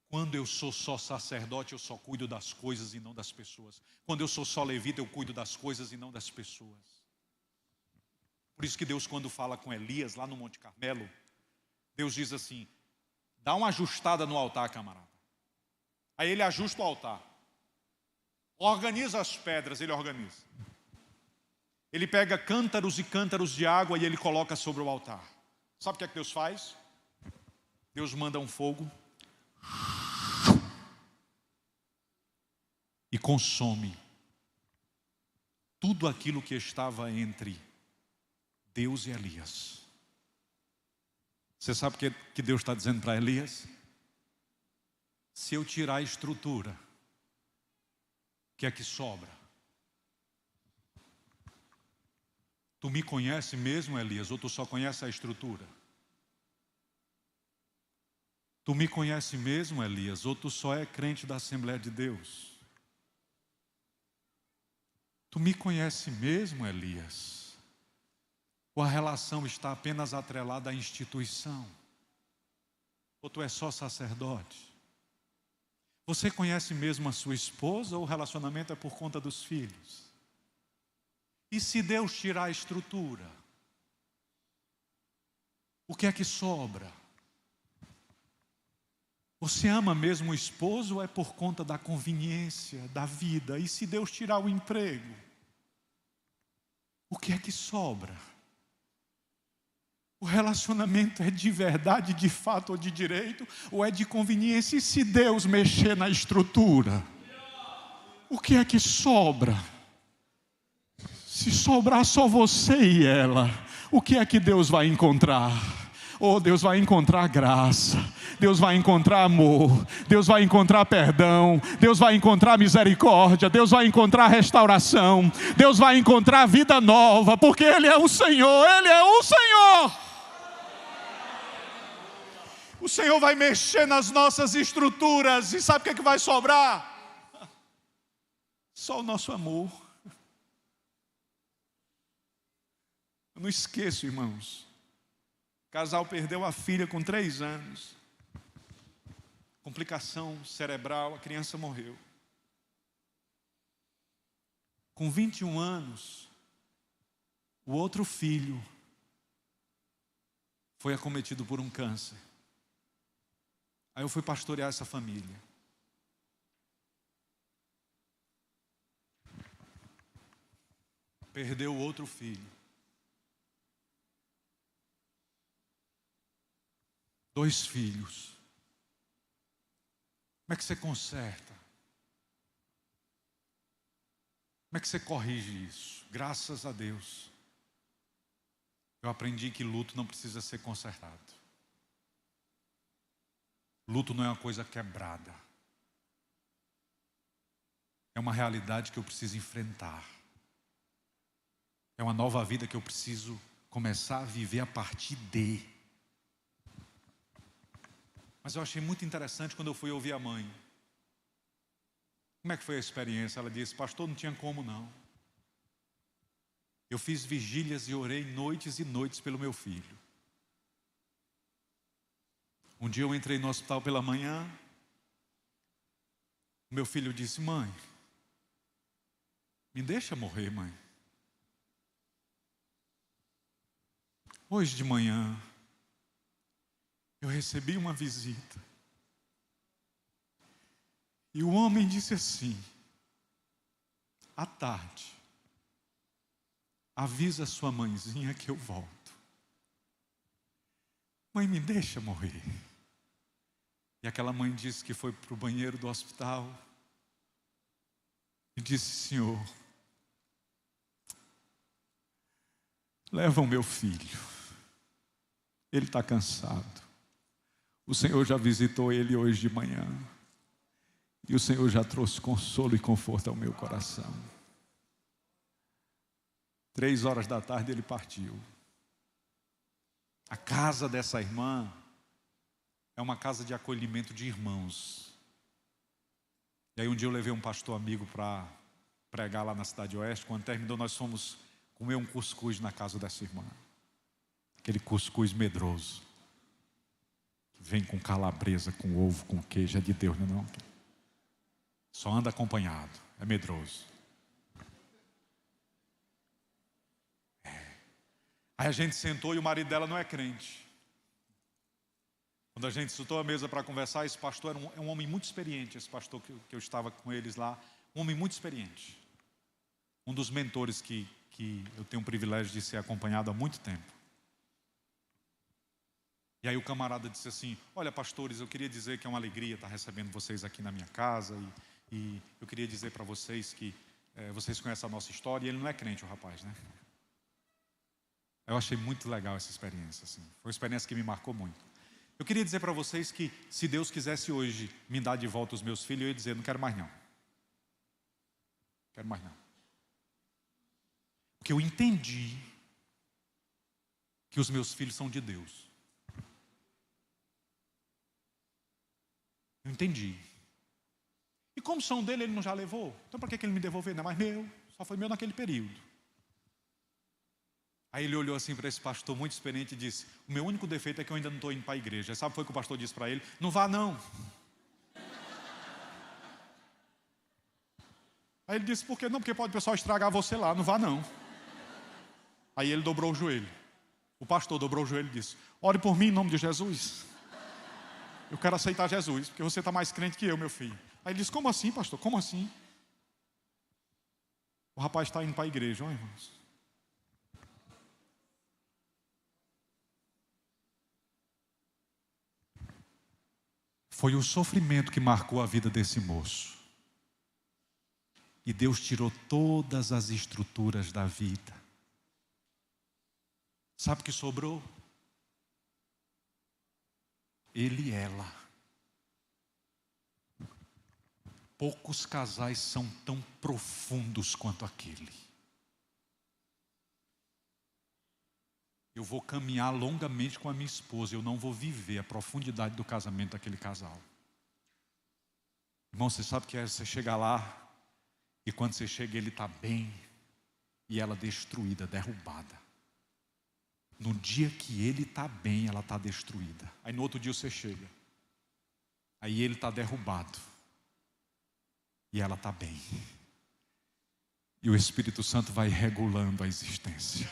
Quando eu sou só sacerdote, eu só cuido das coisas e não das pessoas. Quando eu sou só levita, eu cuido das coisas e não das pessoas. Por isso que Deus, quando fala com Elias lá no Monte Carmelo, Deus diz assim: dá uma ajustada no altar, camarada. Aí ele ajusta o altar. Organiza as pedras, ele organiza. Ele pega cântaros e cântaros de água e ele coloca sobre o altar. Sabe o que é que Deus faz? Deus manda um fogo e consome tudo aquilo que estava entre Deus e Elias. Você sabe o que Deus está dizendo para Elias? Se eu tirar a estrutura, o que é que sobra? Tu me conhece mesmo, Elias, ou tu só conhece a estrutura? Tu me conhece mesmo, Elias, ou tu só é crente da Assembleia de Deus? Tu me conhece mesmo, Elias? Ou a relação está apenas atrelada à instituição? Ou tu é só sacerdote? Você conhece mesmo a sua esposa ou o relacionamento é por conta dos filhos? E se Deus tirar a estrutura, o que é que sobra? Você ama mesmo o esposo ou é por conta da conveniência, da vida? E se Deus tirar o emprego, o que é que sobra? O relacionamento é de verdade, de fato ou de direito, ou é de conveniência? E se Deus mexer na estrutura, o que é que sobra? Se sobrar só você e ela, o que é que Deus vai encontrar? Oh, Deus vai encontrar graça, Deus vai encontrar amor, Deus vai encontrar perdão, Deus vai encontrar misericórdia, Deus vai encontrar restauração, Deus vai encontrar vida nova, porque Ele é o Senhor, Ele é o Senhor. O Senhor vai mexer nas nossas estruturas e sabe o que é que vai sobrar? Só o nosso amor. Eu não esqueço, irmãos. O casal perdeu a filha com 3 anos. Complicação cerebral, a criança morreu. Com 21 anos, o outro filho foi acometido por um câncer. Aí eu fui pastorear essa família. Perdeu o outro filho. 2 filhos. Como é que você conserta? Como é que você corrige isso? Graças a Deus, eu aprendi que luto não precisa ser consertado. Luto não é uma coisa quebrada. É uma realidade que eu preciso enfrentar. É uma nova vida que eu preciso começar a viver a partir de. Mas eu achei muito interessante quando eu fui ouvir a mãe. Como é que foi a experiência? Ela disse: pastor, não tinha como não. Eu fiz vigílias e orei noites e noites pelo meu filho. Um dia eu entrei no hospital pela manhã. Meu filho disse: mãe, me deixa morrer, mãe. Hoje de manhã, eu recebi uma visita. E o homem disse assim: à tarde, avisa sua mãezinha que eu volto. Mãe, me deixa morrer. E aquela mãe disse que foi para o banheiro do hospital e disse: Senhor, leva o meu filho, ele está cansado. O Senhor já visitou ele hoje de manhã e o Senhor já trouxe consolo e conforto ao meu coração. 3 horas da tarde ele partiu. A casa dessa irmã é uma casa de acolhimento de irmãos. E aí um dia eu levei um pastor amigo para pregar lá na Cidade Oeste. Quando terminou, nós fomos comer um cuscuz na casa dessa irmã. Aquele cuscuz medroso, que vem com calabresa, com ovo, com queijo. É de Deus, não é? Só anda acompanhado, é medroso. Aí a gente sentou e o marido dela não é crente. Quando a gente sentou à mesa para conversar, esse pastor é um homem muito experiente, esse pastor que eu estava com eles lá, um homem muito experiente. Um dos mentores que eu tenho o privilégio de ser acompanhado há muito tempo. E aí o camarada disse assim: olha, pastores, eu queria dizer que é uma alegria estar recebendo vocês aqui na minha casa, e eu queria dizer para vocês que vocês conhecem a nossa história. E ele não é crente, o rapaz, né? Eu achei muito legal essa experiência, assim. Foi uma experiência que me marcou muito. Eu queria dizer para vocês que se Deus quisesse hoje me dar de volta os meus filhos, eu ia dizer: não quero mais não. Quero mais não. Porque eu entendi que os meus filhos são de Deus. Eu entendi. E como são dele, ele não já levou? Então para que ele me devolveu? Não é mais meu, só foi meu naquele período. Aí ele olhou assim para esse pastor muito experiente e disse: o meu único defeito é que eu ainda não estou indo para a igreja. Sabe o que foi que o pastor disse para ele? Não vá não. Aí ele disse: por que não? Porque pode o pessoal estragar você lá, não vá não. Aí ele dobrou o joelho. O pastor dobrou o joelho e disse: ore por mim em nome de Jesus. Eu quero aceitar Jesus, porque você está mais crente que eu, meu filho. Aí ele disse: como assim, pastor? Como assim? O rapaz está indo para a igreja, ó, irmãos. Foi o sofrimento que marcou a vida desse moço. E Deus tirou todas as estruturas da vida. Sabe o que sobrou? Ele e ela. Poucos casais são tão profundos quanto aquele. Eu vou caminhar longamente com a minha esposa, eu não vou viver a profundidade do casamento daquele casal. Irmão, você sabe que é você chegar lá, e quando você chega ele está bem, e ela destruída, derrubada. No dia que ele está bem, ela está destruída. Aí no outro dia você chega, aí ele está derrubado, e ela está bem. E o Espírito Santo vai regulando a existência.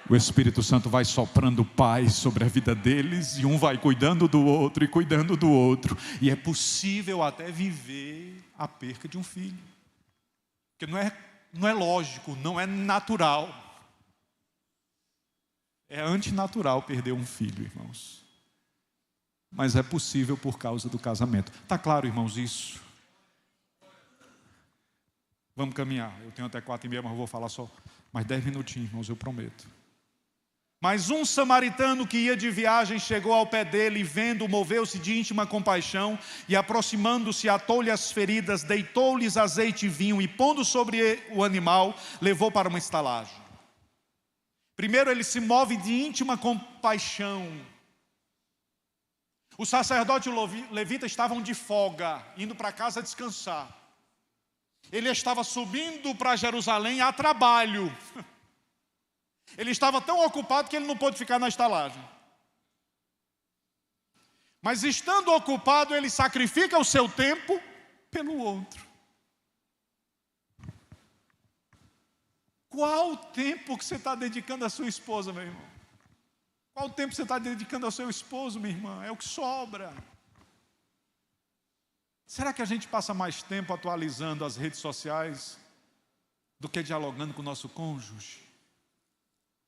O Espírito Santo vai soprando paz sobre a vida deles, e um vai cuidando do outro e cuidando do outro. E é possível até viver a perca de um filho. Porque não é lógico, não é natural. É antinatural perder um filho, irmãos. Mas é possível por causa do casamento. Está claro, irmãos, isso? Vamos caminhar. Eu tenho até 4h30, mas eu vou falar só mais 10 minutinhos, irmãos, eu prometo. Mas um samaritano que ia de viagem chegou ao pé dele e vendo, moveu-se de íntima compaixão e aproximando-se, atou-lhe as feridas, deitou-lhes azeite e vinho e pondo sobre o animal, levou para uma estalagem. Primeiro ele se move de íntima compaixão. O sacerdote e o levita estavam de folga, indo para casa descansar. Ele estava subindo para Jerusalém a trabalho. Ele estava tão ocupado que ele não pôde ficar na estalagem. Mas estando ocupado, ele sacrifica o seu tempo pelo outro. Qual o tempo que você está dedicando à sua esposa, meu irmão? Qual o tempo que você está dedicando ao seu esposo, minha irmã? É o que sobra. Será que a gente passa mais tempo atualizando as redes sociais do que dialogando com o nosso cônjuge?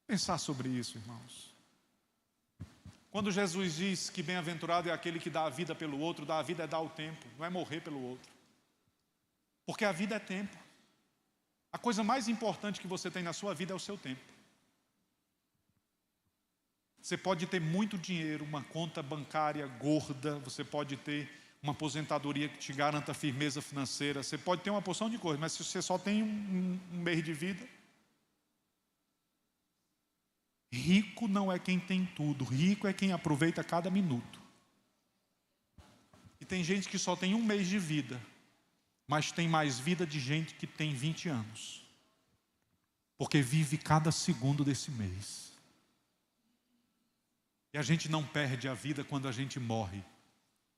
Pensar sobre isso, irmãos. Quando Jesus diz que bem-aventurado é aquele que dá a vida pelo outro, dar a vida é dar o tempo, não é morrer pelo outro. Porque a vida é tempo. A coisa mais importante que você tem na sua vida é o seu tempo. Você pode ter muito dinheiro, uma conta bancária gorda, você pode ter uma aposentadoria que te garanta firmeza financeira, você pode ter uma porção de coisas, mas se você só tem um mês de vida, rico não é quem tem tudo, rico é quem aproveita cada minuto. E tem gente que só tem um mês de vida, mas tem mais vida de gente que tem 20 anos. Porque vive cada segundo desse mês. E a gente não perde a vida quando a gente morre.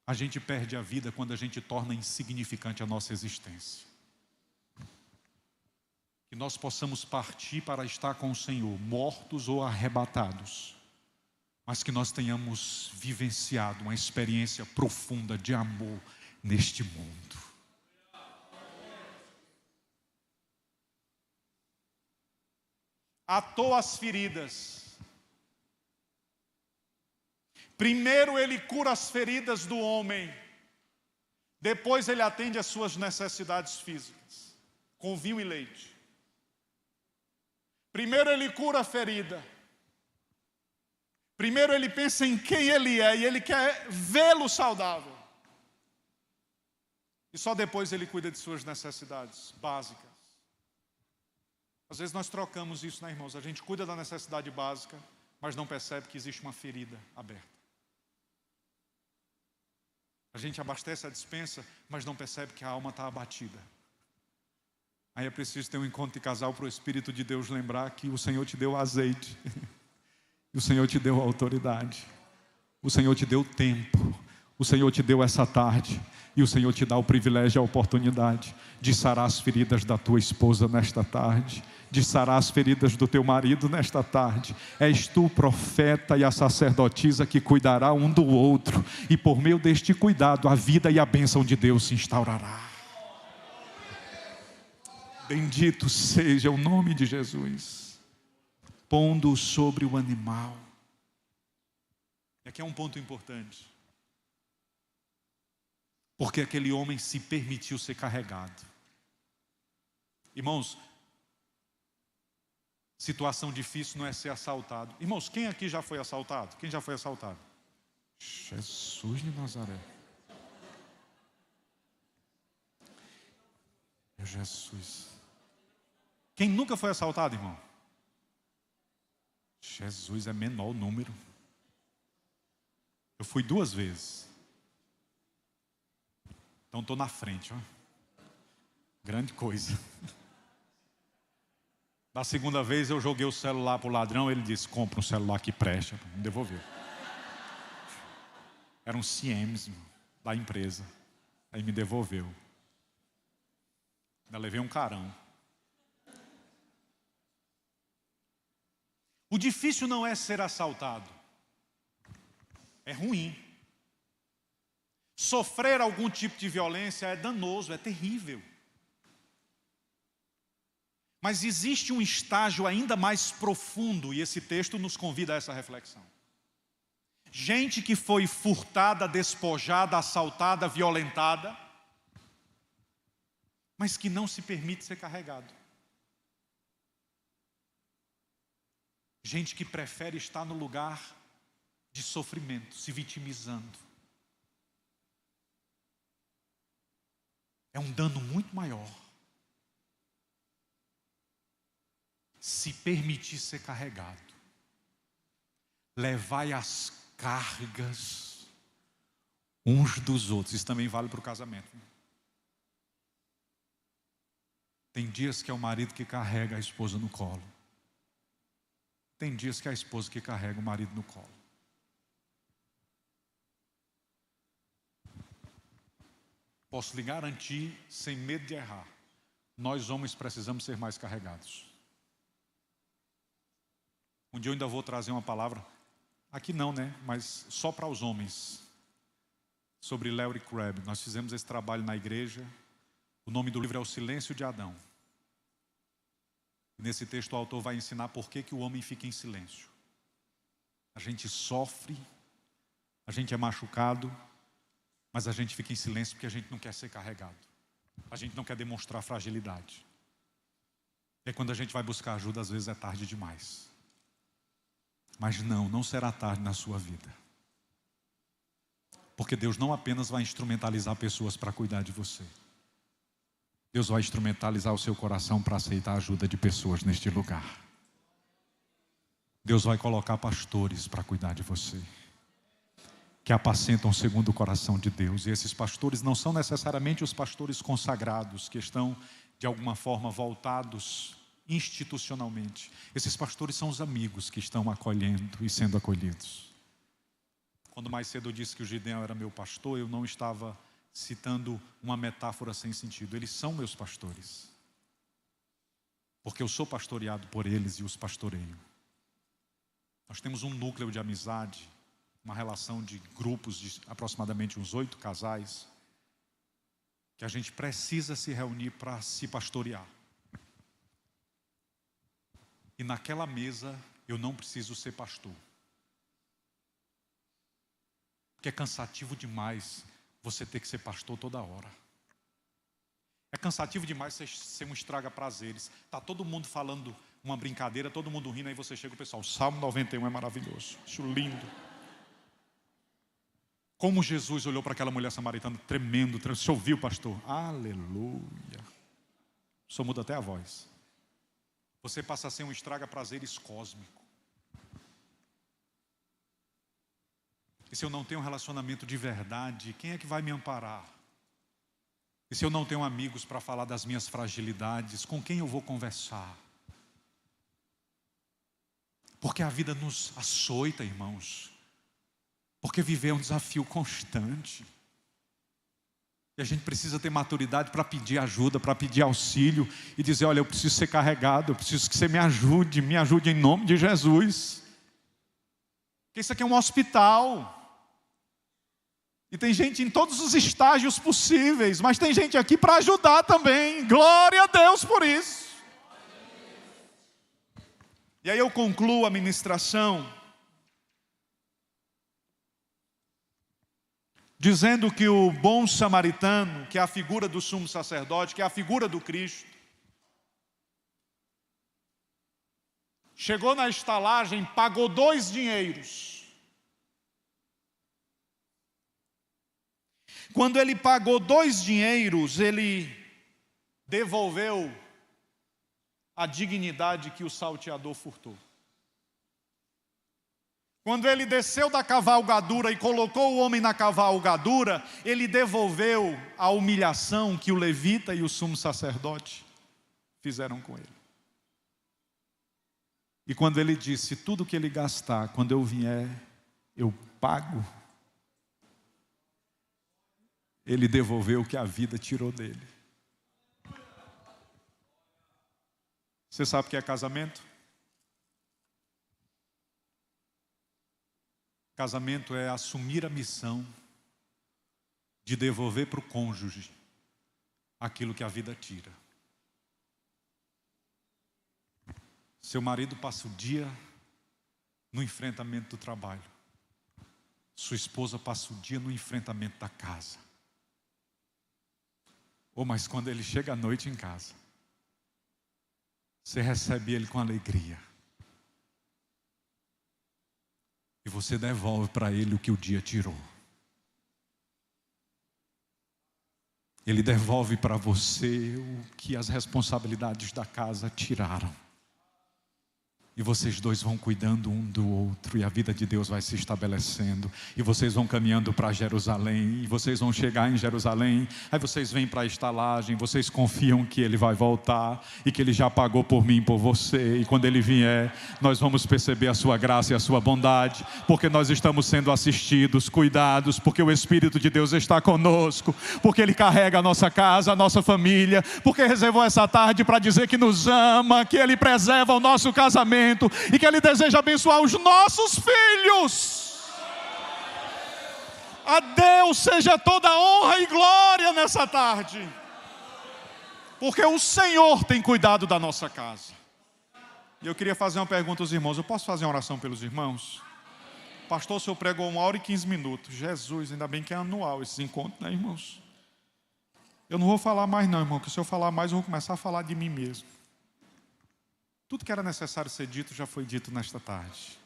A gente perde a vida quando a gente torna insignificante a nossa existência. Que nós possamos partir para estar com o Senhor, mortos ou arrebatados. Mas que nós tenhamos vivenciado uma experiência profunda de amor neste mundo. Atou as feridas. Primeiro ele cura as feridas do homem. Depois ele atende às suas necessidades físicas. Com vinho e leite. Primeiro ele cura a ferida. Primeiro ele pensa em quem ele é e ele quer vê-lo saudável. E só depois ele cuida de suas necessidades básicas. Às vezes nós trocamos isso, né, irmãos? A gente cuida da necessidade básica, mas não percebe que existe uma ferida aberta. A gente abastece a despensa, mas não percebe que a alma está abatida. Aí é preciso ter um encontro de casal para o Espírito de Deus lembrar que o Senhor te deu azeite. E o Senhor te deu autoridade. O Senhor te deu tempo. O Senhor te deu essa tarde. E o Senhor te dá o privilégio e a oportunidade de sarar as feridas da tua esposa nesta tarde. De sarar as feridas do teu marido nesta tarde. És tu, profeta e a sacerdotisa, que cuidará um do outro. E por meio deste cuidado, a vida e a bênção de Deus se instaurará. Bendito seja o nome de Jesus. Pondo sobre o animal. E aqui é um ponto importante. Porque aquele homem se permitiu ser carregado. Irmãos, situação difícil não é ser assaltado. Irmãos, quem aqui já foi assaltado? Quem já foi assaltado? Jesus de Nazaré. Meu Jesus. Quem nunca foi assaltado, irmão? Jesus, é menor o número. Eu fui 2 vezes. Então estou na frente, ó. Grande coisa. Da segunda vez eu joguei o celular para o ladrão, ele disse: compra um celular que presta. Me devolveu. Era um Siemens da empresa. Aí me devolveu. Ainda levei um carão. O difícil não é ser assaltado. É ruim. Sofrer algum tipo de violência é danoso, é terrível. Mas existe um estágio ainda mais profundo, e esse texto nos convida a essa reflexão. Gente que foi furtada, despojada, assaltada, violentada, mas que não se permite ser carregado. Gente que prefere estar no lugar de sofrimento, se vitimizando. É um dano muito maior. Se permitir ser carregado. Levai as cargas uns dos outros. Isso também vale para o casamento. Tem dias que é o marido que carrega a esposa no colo. Tem dias que é a esposa que carrega o marido no colo. Posso lhe garantir, sem medo de errar, nós homens precisamos ser mais carregados. Um dia eu ainda vou trazer uma palavra, aqui não, né? Mas só para os homens, sobre Larry Crabb. Nós fizemos esse trabalho na igreja. O nome do livro é O Silêncio de Adão. Nesse texto o autor vai ensinar por que o homem fica em silêncio. A gente sofre, a gente é machucado, mas a gente fica em silêncio porque a gente não quer ser carregado. A gente não quer demonstrar fragilidade. E quando a gente vai buscar ajuda, às vezes é tarde demais. Mas não será tarde na sua vida. Porque Deus não apenas vai instrumentalizar pessoas para cuidar de você. Deus vai instrumentalizar o seu coração para aceitar a ajuda de pessoas neste lugar. Deus vai colocar pastores para cuidar de você, que apacentam segundo o coração de Deus. E esses pastores não são necessariamente os pastores consagrados, que estão de alguma forma voltados institucionalmente. Esses pastores são os amigos que estão acolhendo e sendo acolhidos. Quando mais cedo eu disse que o Gideão era meu pastor, eu não estava citando uma metáfora sem sentido. Eles são meus pastores, porque eu sou pastoreado por eles e os pastoreio. Nós temos um núcleo de amizade, uma relação de grupos de aproximadamente uns 8 casais, que a gente precisa se reunir para se pastorear. E naquela mesa eu não preciso ser pastor, porque é cansativo demais você ter que ser pastor toda hora. É cansativo demais você ser um estraga-prazeres. Está todo mundo falando uma brincadeira, todo mundo rindo, aí você chega, o pessoal, Salmo 91 é maravilhoso, acho lindo. Como Jesus olhou para aquela mulher samaritana, tremendo. Você ouviu, pastor? Aleluia. Só muda até a voz. Você passa a ser um estraga-prazeres cósmico. E se eu não tenho um relacionamento de verdade, quem é que vai me amparar? E se eu não tenho amigos para falar das minhas fragilidades, com quem eu vou conversar? Porque a vida nos açoita, irmãos. Porque viver é um desafio constante. E a gente precisa ter maturidade para pedir ajuda, para pedir auxílio e dizer, olha, eu preciso ser carregado, eu preciso que você me ajude em nome de Jesus. Porque isso aqui é um hospital. E tem gente em todos os estágios possíveis, mas tem gente aqui para ajudar também. Glória a Deus por isso. E aí eu concluo a ministração dizendo que o bom samaritano, que é a figura do sumo sacerdote, que é a figura do Cristo, chegou na estalagem, pagou 2 dinheiros. Quando ele pagou 2 dinheiros, ele devolveu a dignidade que o salteador furtou. Quando ele desceu da cavalgadura e colocou o homem na cavalgadura, ele devolveu a humilhação que o levita e o sumo sacerdote fizeram com ele. E quando ele disse, tudo que ele gastar, quando eu vier, eu pago, ele devolveu o que a vida tirou dele. Você sabe o que é casamento? Casamento é assumir a missão de devolver para o cônjuge aquilo que a vida tira. Seu marido passa o dia no enfrentamento do trabalho. Sua esposa passa o dia no enfrentamento da casa. Mas quando ele chega à noite em casa, você recebe ele com alegria. E você devolve para ele o que o dia tirou. Ele devolve para você o que as responsabilidades da casa tiraram. E vocês dois vão cuidando um do outro, e a vida de Deus vai se estabelecendo, e vocês vão caminhando para Jerusalém, e vocês vão chegar em Jerusalém, aí vocês vêm para a estalagem, vocês confiam que Ele vai voltar, e que Ele já pagou por mim, por você, e quando Ele vier, nós vamos perceber a sua graça e a sua bondade, porque nós estamos sendo assistidos, cuidados, porque o Espírito de Deus está conosco, porque Ele carrega a nossa casa, a nossa família, porque reservou essa tarde para dizer que nos ama, que Ele preserva o nosso casamento, e que Ele deseja abençoar os nossos filhos. A Deus seja toda honra e glória nessa tarde, porque o Senhor tem cuidado da nossa casa. E eu queria fazer uma pergunta aos irmãos. Eu posso fazer uma oração pelos irmãos? Pastor, o senhor pregou 1h15. Jesus, ainda bem que é anual esses encontros, né, irmãos? Eu não vou falar mais não, irmão, porque se eu falar mais eu vou começar a falar de mim mesmo. Tudo que era necessário ser dito já foi dito nesta tarde.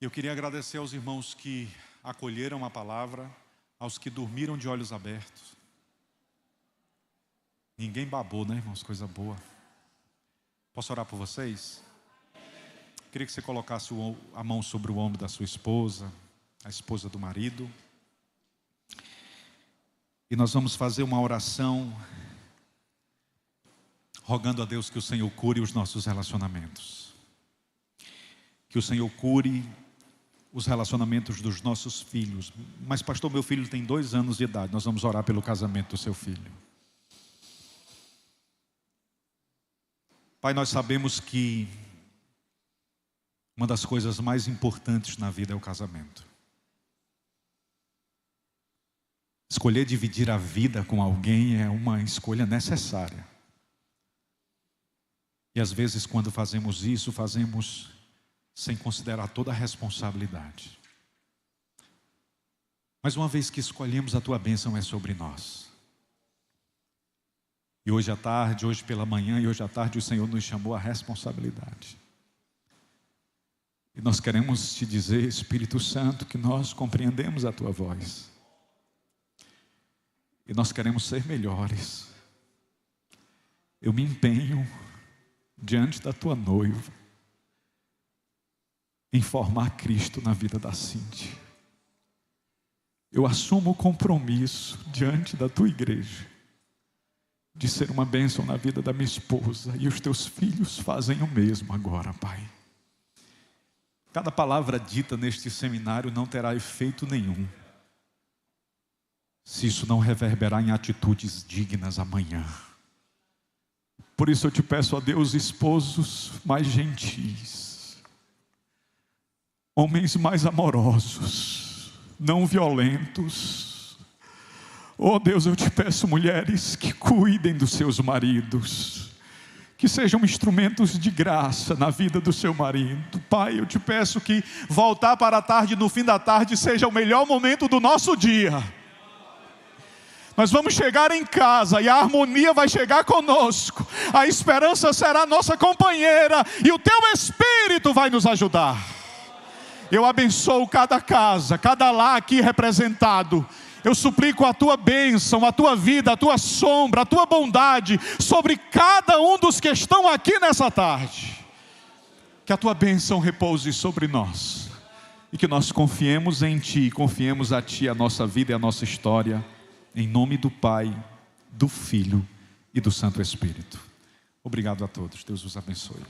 Eu queria agradecer aos irmãos que acolheram a palavra, aos que dormiram de olhos abertos. Ninguém babou, né, irmãos? Coisa boa. Posso orar por vocês? Queria que você colocasse a mão sobre o ombro da sua esposa, a esposa do marido. E nós vamos fazer uma oração rogando a Deus que o Senhor cure os nossos relacionamentos. Que o Senhor cure os relacionamentos dos nossos filhos. Mas pastor, meu filho tem 2 anos de idade. Nós vamos orar pelo casamento do seu filho. Pai, nós sabemos que uma das coisas mais importantes na vida é o casamento. Escolher dividir a vida com alguém é uma escolha necessária. E às vezes quando fazemos isso, fazemos sem considerar toda a responsabilidade. Mas uma vez que escolhemos, a Tua bênção é sobre nós. E hoje à tarde, hoje pela manhã e hoje à tarde o Senhor nos chamou à responsabilidade. E nós queremos te dizer, Espírito Santo, que nós compreendemos a Tua voz. E nós queremos ser melhores. Eu me empenho diante da Tua noiva em formar Cristo na vida da Cindy. Eu assumo o compromisso diante da Tua igreja de ser uma bênção na vida da minha esposa, e os Teus filhos fazem o mesmo agora, Pai. Cada palavra dita neste seminário não terá efeito nenhum se isso não reverberar em atitudes dignas amanhã. Por isso eu te peço, ó Deus, esposos mais gentis, homens mais amorosos, não violentos. Ó Deus, eu te peço, mulheres que cuidem dos seus maridos, que sejam instrumentos de graça na vida do seu marido. Pai, eu te peço que voltar para a tarde, no fim da tarde, seja o melhor momento do nosso dia. Nós vamos chegar em casa e a harmonia vai chegar conosco. A esperança será nossa companheira e o Teu Espírito vai nos ajudar. Eu abençoo cada casa, cada lar aqui representado. Eu suplico a Tua bênção, a Tua vida, a Tua sombra, a Tua bondade sobre cada um dos que estão aqui nessa tarde. Que a Tua bênção repouse sobre nós e que nós confiemos em Ti, confiemos a Ti a nossa vida e a nossa história. Em nome do Pai, do Filho e do Santo Espírito. Obrigado a todos. Deus os abençoe.